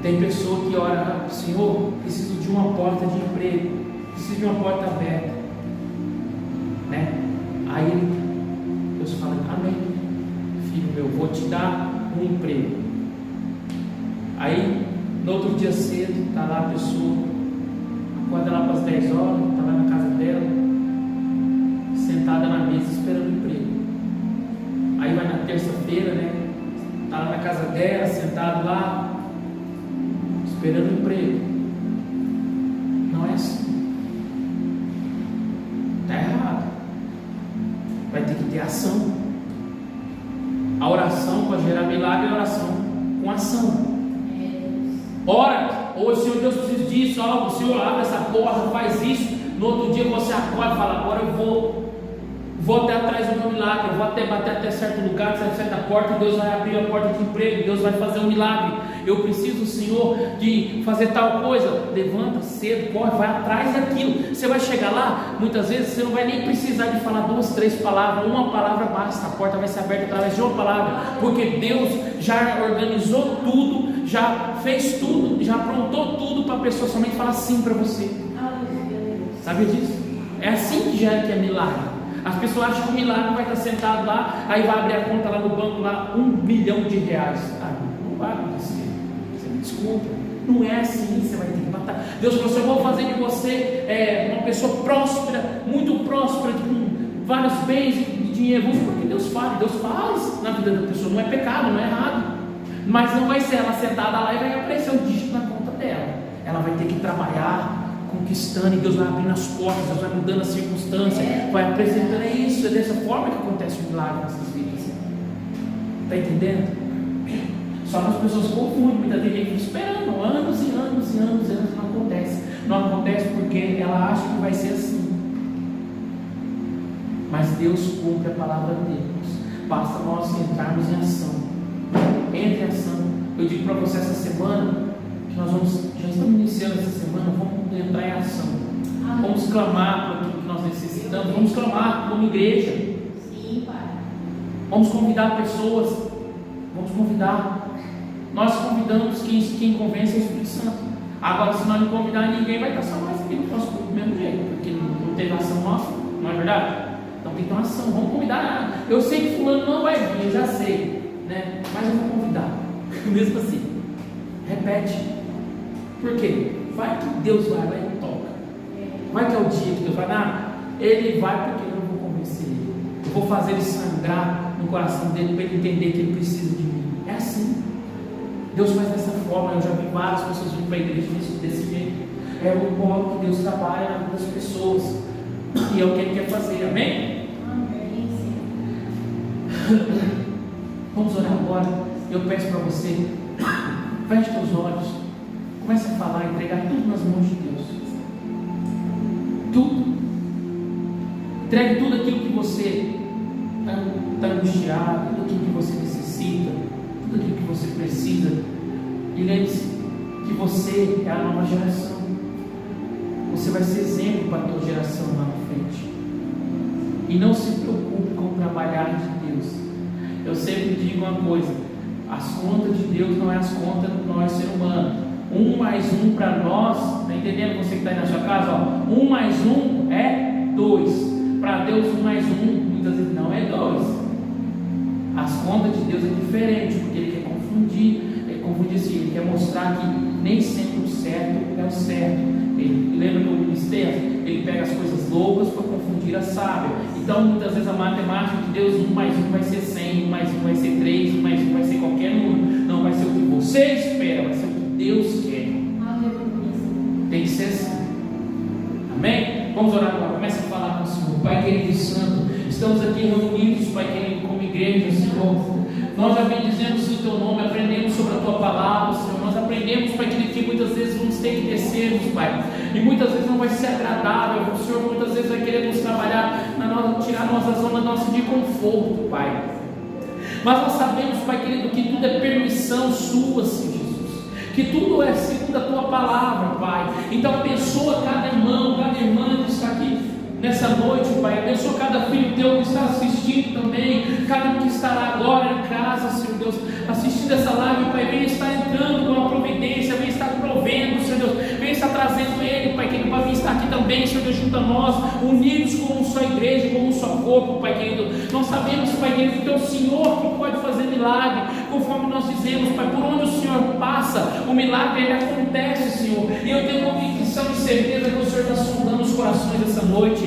Speaker 4: Tem pessoa que ora, Senhor, preciso de uma porta de emprego, preciso de uma porta aberta, né? Aí Deus fala, amém, filho meu, vou te dar um emprego. Aí no outro dia cedo, está lá a pessoa, acorda lá para as 10 horas, está lá na casa dela, sentada na mesa esperando emprego. Aí vai na terça-feira, né? Está lá na casa dela, sentado lá, esperando emprego. Não é assim. Está errado. Vai ter que ter ação. A oração para gerar milagre é oração com ação. Ora, ou Senhor Deus, preciso disso, o Senhor abre essa porta, faz isso. No outro dia você acorda e fala, agora eu vou até atrás do meu milagre, eu vou até bater até certo lugar, certa porta, e Deus vai abrir a porta de emprego, Deus vai fazer um milagre. Eu preciso, Senhor, de fazer tal coisa. Levanta cedo, corre, vai atrás daquilo. Você vai chegar lá, muitas vezes você não vai nem precisar de falar 2, 3 palavras, uma palavra basta, a porta vai ser aberta através de uma palavra, porque Deus já organizou tudo, já fez tudo, já aprontou tudo para a pessoa somente falar sim para você. Sabe disso? É assim que já é milagre. As pessoas acham que o milagre vai estar sentado lá, aí vai abrir a conta lá no banco, lá, R$1 bilhão. Não vai acontecer. Você me desculpa. Não é assim, você vai ter que matar. Deus falou assim, eu vou fazer de você uma pessoa próspera, muito próspera, com vários bens e dinheiro. Porque Deus faz na vida da pessoa. Não é pecado, não é errado. Mas não vai ser ela sentada lá e vai aparecer um dígito na conta dela. Ela vai ter que trabalhar, conquistando, e Deus vai abrindo as portas, Deus vai mudando as circunstâncias, vai apresentando. É isso, é dessa forma que acontece o milagre nessas vidas. Está entendendo? Só que as pessoas confundem, muita gente fica esperando anos e anos e anos e anos, não acontece. Não acontece porque ela acha que vai ser assim. Mas Deus cumpre a palavra de Deus. Basta nós entrarmos em ação. Entre em ação. Eu digo para você essa semana, que nós já estamos iniciando essa semana, vamos entrar em ação. Vamos clamar por aquilo que nós necessitamos, vamos clamar como igreja.
Speaker 1: Sim, Pai.
Speaker 4: Vamos convidar pessoas, vamos convidar. Nós convidamos quem convence é o Espírito Santo. Agora, se nós não convidar ninguém, vai estar só mais aqui no nosso do mesmo jeito, porque não teve ação nossa, não é verdade? Então tem que ter uma ação, vamos convidar. Eu sei que fulano não vai vir, eu já sei, né? Mas eu vou convidar, mesmo assim. Repete. Por quê? Vai que Deus vai e toca. Vai que é o dia que Deus vai, ele vai porque eu vou convencer ele. Eu vou fazer ele sangrar no coração dele para ele entender que ele precisa de mim. É assim. Deus faz dessa forma. Eu já vi várias pessoas vindo para a igreja desse jeito. É o modo que Deus trabalha na vida das pessoas. E é o que Ele quer fazer. Amém?
Speaker 1: Amém.
Speaker 4: Vamos orar agora. Eu peço para você, feche teus olhos, comece a falar, entregar tudo nas mãos de Deus. Tudo. Entregue tudo aquilo que você está angustiado, tudo aquilo que você necessita, tudo aquilo que você precisa. E lembre-se que você é a nova geração. Você vai ser exemplo para a tua geração lá na frente. E não se preocupe com o trabalhar de Deus. Eu sempre digo uma coisa: as contas de Deus não é as contas de nós, ser humano. 1 mais 1 para nós, está entendendo você que está aí na sua casa? Ó, 1 mais 1 é 2. Para Deus 1 mais 1 muitas vezes não é 2. As contas de Deus é diferente, porque Ele quer confundir. Ele confunde assim, Ele quer mostrar que nem sempre o certo é o certo. Ele lembra que o ministério, ele pega as coisas loucas para confundir a sábia. Então muitas vezes a matemática de Deus, 1 mais 1 vai ser 100, 1 mais 1 vai ser 3, 1 mais 1 vai ser qualquer número. Não vai ser o que você espera, vai ser o que Deus quer. Tem que ser assim. Amém? Vamos orar agora. Comece a falar com o Senhor. Pai querido e santo, estamos aqui reunidos, Pai querido, como igreja, Senhor. Nós já bendizemos o Teu nome, aprendemos sobre a Tua palavra, Senhor. Nós aprendemos, Pai querido, que muitas vezes vamos ter que descermos, Pai. E muitas vezes não vai ser agradável. O Senhor muitas vezes vai querer nos trabalhar, tirar a nossa zona nossa de conforto, Pai. Mas nós sabemos, Pai querido, que tudo é permissão Sua, Senhor Jesus. Que tudo é segundo a Tua palavra, Pai. Então abençoa cada irmão, cada irmã que está aqui nessa noite, Pai. Abençoa cada filho Teu que está assistindo também, cada um que estará agora em casa, Senhor Deus, assistindo essa live, Pai. Venha estar entrando com a providência, venha estar provendo, Senhor Deus, venha estar trazendo Ele, Pai, que Ele vai estar aqui também, Senhor Deus, junto a nós, unidos como só igreja, como só corpo, Pai querido. Nós sabemos, Pai querido, que é o Senhor que pode fazer milagre, conforme nós dizemos, Pai. Por onde o Senhor passa, o milagre ele acontece, Senhor. E eu tenho convicção e certeza que o Senhor está sondando os corações essa noite,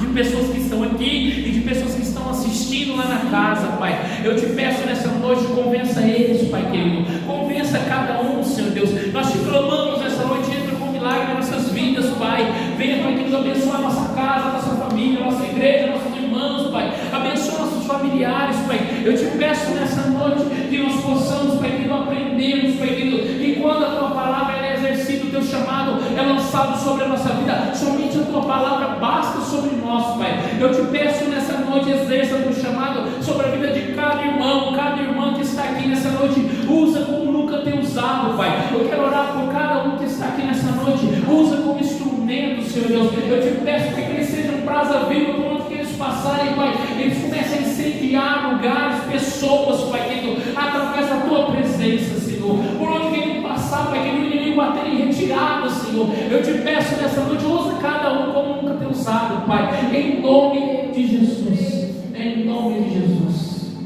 Speaker 4: de pessoas que estão aqui e de pessoas que estão assistindo lá na casa, Pai. Eu te peço nessa noite, convença eles, Pai querido, convença cada um, Senhor Deus. Nós te clamamos nessa noite, entra com milagre nas nossas vidas, Pai. Venha, Pai querido, abençoar a nossa casa, a nossa família, a nossa igreja, nossos irmãos, Pai. Abençoa nossos familiares, Pai. Eu te peço nessa noite que nós possamos, Pai querido, aprendermos, Pai querido, que quando a Tua palavra é exercida, o Teu chamado é lançado sobre a nossa vida, somente a Tua palavra basta sobre nós, Pai. Eu te peço nessa noite, exerça o Teu chamado sobre a vida de cada irmão, cada irmã que está aqui nessa noite. Usa como nunca tem usado, Pai. Eu quero orar por cada um que está aqui nessa noite. Usa como instrumento, Senhor Deus. Eu te peço que eles sejam brasa viva por onde que eles passarem, Pai. Eles comecem a incendiar lugares, pessoas, Pai querido, através da Tua presença, Senhor. Por onde que eles passar, Pai querido, o inimigo bater em retirada, Senhor. Eu te peço nessa noite, usa cada um como nunca tem usado, Pai. Em nome de Jesus. Em nome de Jesus.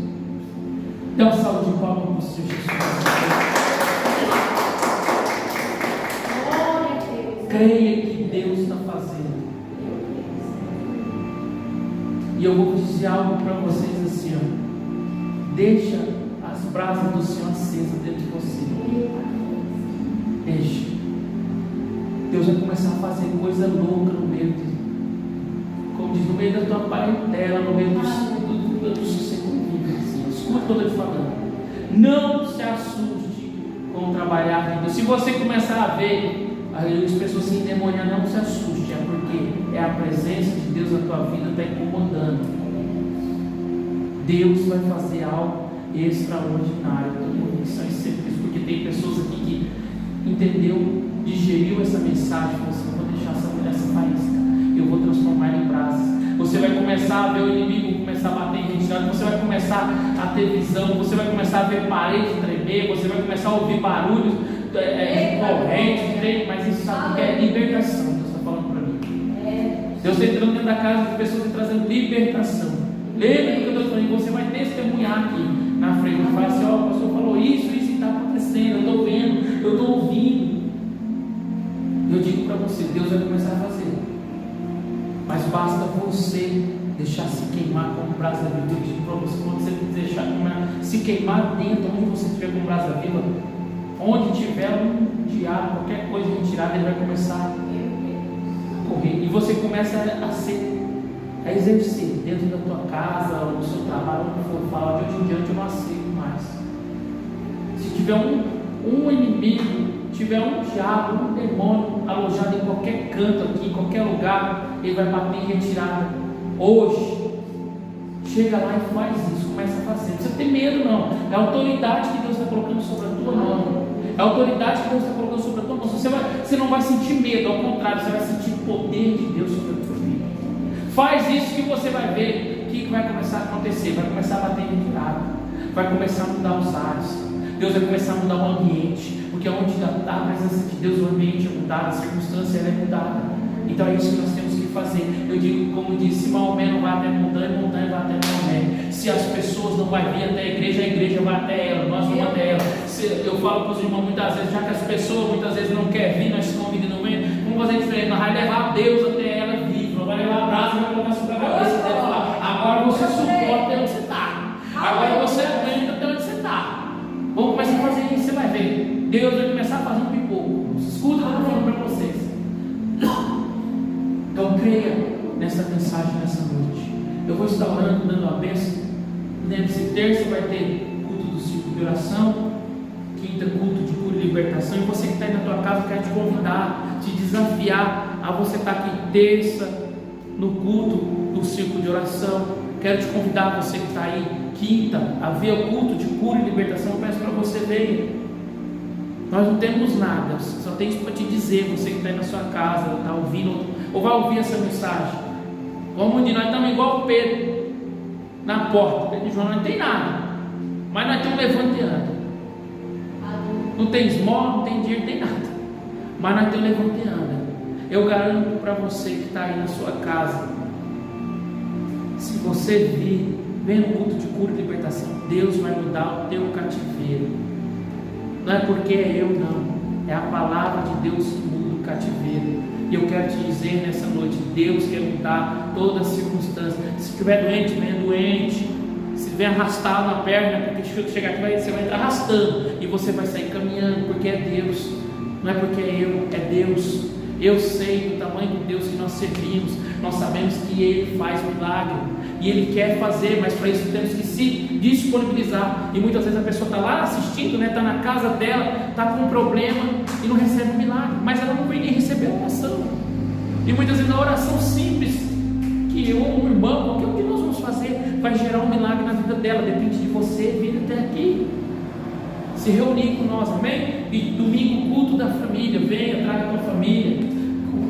Speaker 4: Dá uma salva de palmas para o Senhor Jesus. Creia que Deus está fazendo. E eu vou dizer algo para vocês assim, ó. Deixa as brasas do Senhor acesas dentro de você. Deixa. Deus vai começar a fazer coisa louca no meio de, como diz, no meio da tua parentela, no meio do seu convívio. Assim. Escuta o que eu estou te falando. Não se assuste com trabalhar em Deus. Se você começar a ver as pessoas se endemoniar, não se assuste, é porque é a presença de Deus na tua vida está incomodando. Deus vai fazer algo extraordinário. Eu tenho convicção e certeza, porque tem pessoas aqui que entendeu, digeriu essa mensagem. Você não vou deixar essa faísca, eu vou transformar em brasas. Você vai começar a ver o inimigo começar a bater em retirada, você vai começar a ter visão, você vai começar a ver paredes tremer, você vai começar a ouvir barulhos corrente, trem, mas isso sabe o que é libertação. Deus está falando para mim. Deus está entrando dentro da casa de pessoas e trazendo libertação. Lembra do que eu estou falando? Você vai testemunhar aqui na frente. Vai assim, ó, o pastor falou isso está acontecendo, eu estou vendo, eu estou ouvindo. Eu digo para você, Deus vai começar a fazer. Mas basta você deixar se queimar como brasa viva. Eu digo para você, quando você deixar se queimar dentro, onde você estiver com brasa viva, onde tiver um diabo, qualquer coisa retirada, ele vai começar a correr. E você começa a ser é exercer dentro da tua casa, ou no seu trabalho, onde for falar, de hoje em diante eu não aceito mais. Se tiver um inimigo, tiver um diabo, um demônio alojado em qualquer canto aqui, em qualquer lugar, ele vai bater em retirada. Hoje, chega lá e faz isso, começa a fazer. Não precisa ter medo, não. É a autoridade que Deus está colocando sobre a tua mão. É a autoridade que Deus está colocando sobre a tua mão. Você não vai sentir medo, ao contrário, você vai sentir o poder de Deus sobre a tua vida. Faz isso que você vai ver o que vai começar a acontecer. Vai começar a bater em retirada, vai começar a mudar os ares. Deus vai começar a mudar o ambiente, porque onde já está a presença de Deus, o ambiente é mudado, a circunstância é mudada. Então é isso que nós temos que fazer. Eu digo, como disse, Maomé não vai até a montanha, montanha vai até Maomé. Se as pessoas não vão vir até a igreja vai até ela, nós vamos até ela. Eu falo para os irmãos muitas vezes, já que as pessoas muitas vezes não querem vir, nós estamos vindo no meio, vamos fazer diferente, nós vamos levar Deus até ela viva, nós vamos levar a brasa e vai colocar sobre a cabeça dela e falar, agora você suporta até onde você está, agora você aguenta até onde você está. Vamos começar a fazer isso, você vai ver. Deus vai começar a fazer um pipoco. Escuta o que eu estou falando para vocês. Então creia nessa mensagem nessa noite. Eu vou estar orando, dando a bênção. Lembre-se, terça vai ter culto do ciclo de oração, quinta culto de cura e libertação. E você que está aí na tua casa, eu quero te convidar, te desafiar a você estar aqui terça no culto do ciclo de oração. Quero te convidar, você que está aí, quinta, a ver o culto de cura e libertação. Eu peço para você ver. Nós não temos nada, só tem isso para te dizer. Você que está aí na sua casa, está ouvindo, ou vai ouvir essa mensagem. Como de nós estamos igual o Pedro na porta. Pedro e João não tem nada, mas nós estamos levanteando. Não tem esmola, não tem dinheiro, não tem nada, mas nós estamos levanteando. Eu garanto para você que está aí na sua casa, se você vir, vem no culto de cura e libertação, Deus vai mudar o teu cativeiro. Não é porque é eu, não, é a palavra de Deus que muda o cativeiro. E eu quero te dizer nessa noite, Deus quer mudar toda a circunstância. Se estiver doente, venha doente. Se vier arrastado na perna, porque chegar aqui você vai entrar arrastando e você vai sair caminhando, porque é Deus. Não é porque é eu, é Deus. Eu sei do tamanho de Deus que nós servimos. Nós sabemos que Ele faz milagre e Ele quer fazer, mas para isso temos que se disponibilizar. E muitas vezes a pessoa está lá assistindo, está na casa dela, está com um problema e não recebe um milagre, mas ela não vem nem receber a oração. E muitas vezes a oração simples que eu ou um irmão, qualquer um que nós vamos fazer, vai gerar um milagre na vida dela. Depende de você vir até aqui, se reunir com nós, amém? E domingo, culto da família, venha, traga a tua família.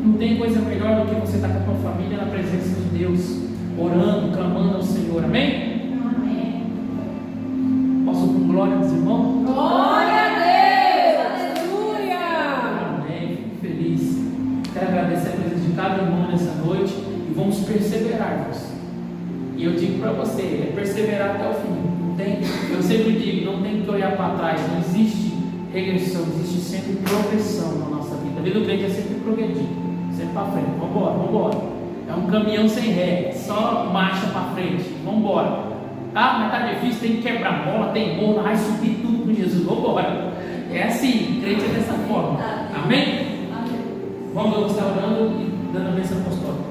Speaker 4: Não tem coisa melhor do que você estar com a tua família na presença de Deus, orando, clamando ao Senhor, amém?
Speaker 1: Amém.
Speaker 4: Posso com glória dos irmãos?
Speaker 1: Glória a Deus! Aleluia!
Speaker 4: Amém, fico feliz. Quero agradecer a presença de cada irmão nessa noite e vamos perseverar, irmãos. E eu digo para você, é perseverar até o fim. Não tem, eu sempre digo, não tem que olhar para trás, não existe regressão, existe sempre progressão na nossa vida. A vida do crente é sempre progredir, sempre para frente. Vamos embora. É um caminhão sem ré, só marcha para frente. Vamos embora. Ah, mas está difícil, tem que quebrar bola, tem morro, vai subir tudo com Jesus. Vamos embora. É assim, crente é dessa forma. Amém? Vamos estar orando e dando a bênção apostólica.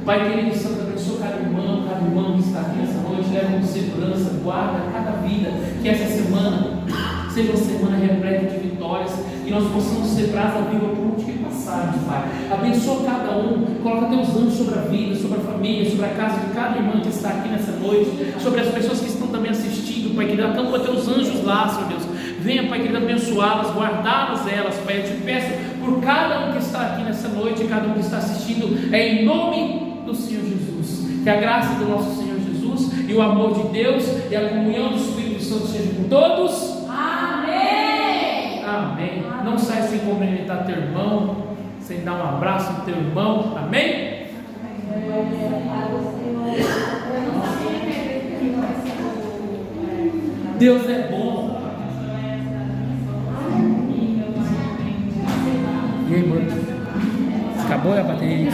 Speaker 4: Pai querido, Santo, abençoa cada irmão que está aqui nessa noite, leva com segurança, guarda cada vida, que essa semana seja uma semana repleta de vitórias, e nós possamos ser brasa viva por onde que passarmos, Pai. Abençoa cada um, coloca teus anjos sobre a vida, sobre a família, sobre a casa de cada irmã que está aqui nessa noite, sobre as pessoas que estão também assistindo, Pai querido, acampa teus anjos lá, Senhor Deus. Venha, Pai querido, abençoá-las, guardá-las elas, Pai. Eu te peço por cada um que está aqui nessa noite, cada um que está assistindo, é em nome do Senhor Jesus, que a graça do nosso Senhor Jesus e o amor de Deus e a comunhão do Espírito Santo seja com todos.
Speaker 1: Amém.
Speaker 4: Amém. Não saia sem cumprimentar teu irmão, sem dar um abraço no teu irmão. Amém. Deus é bom. E aí, mano? Acabou a bateria?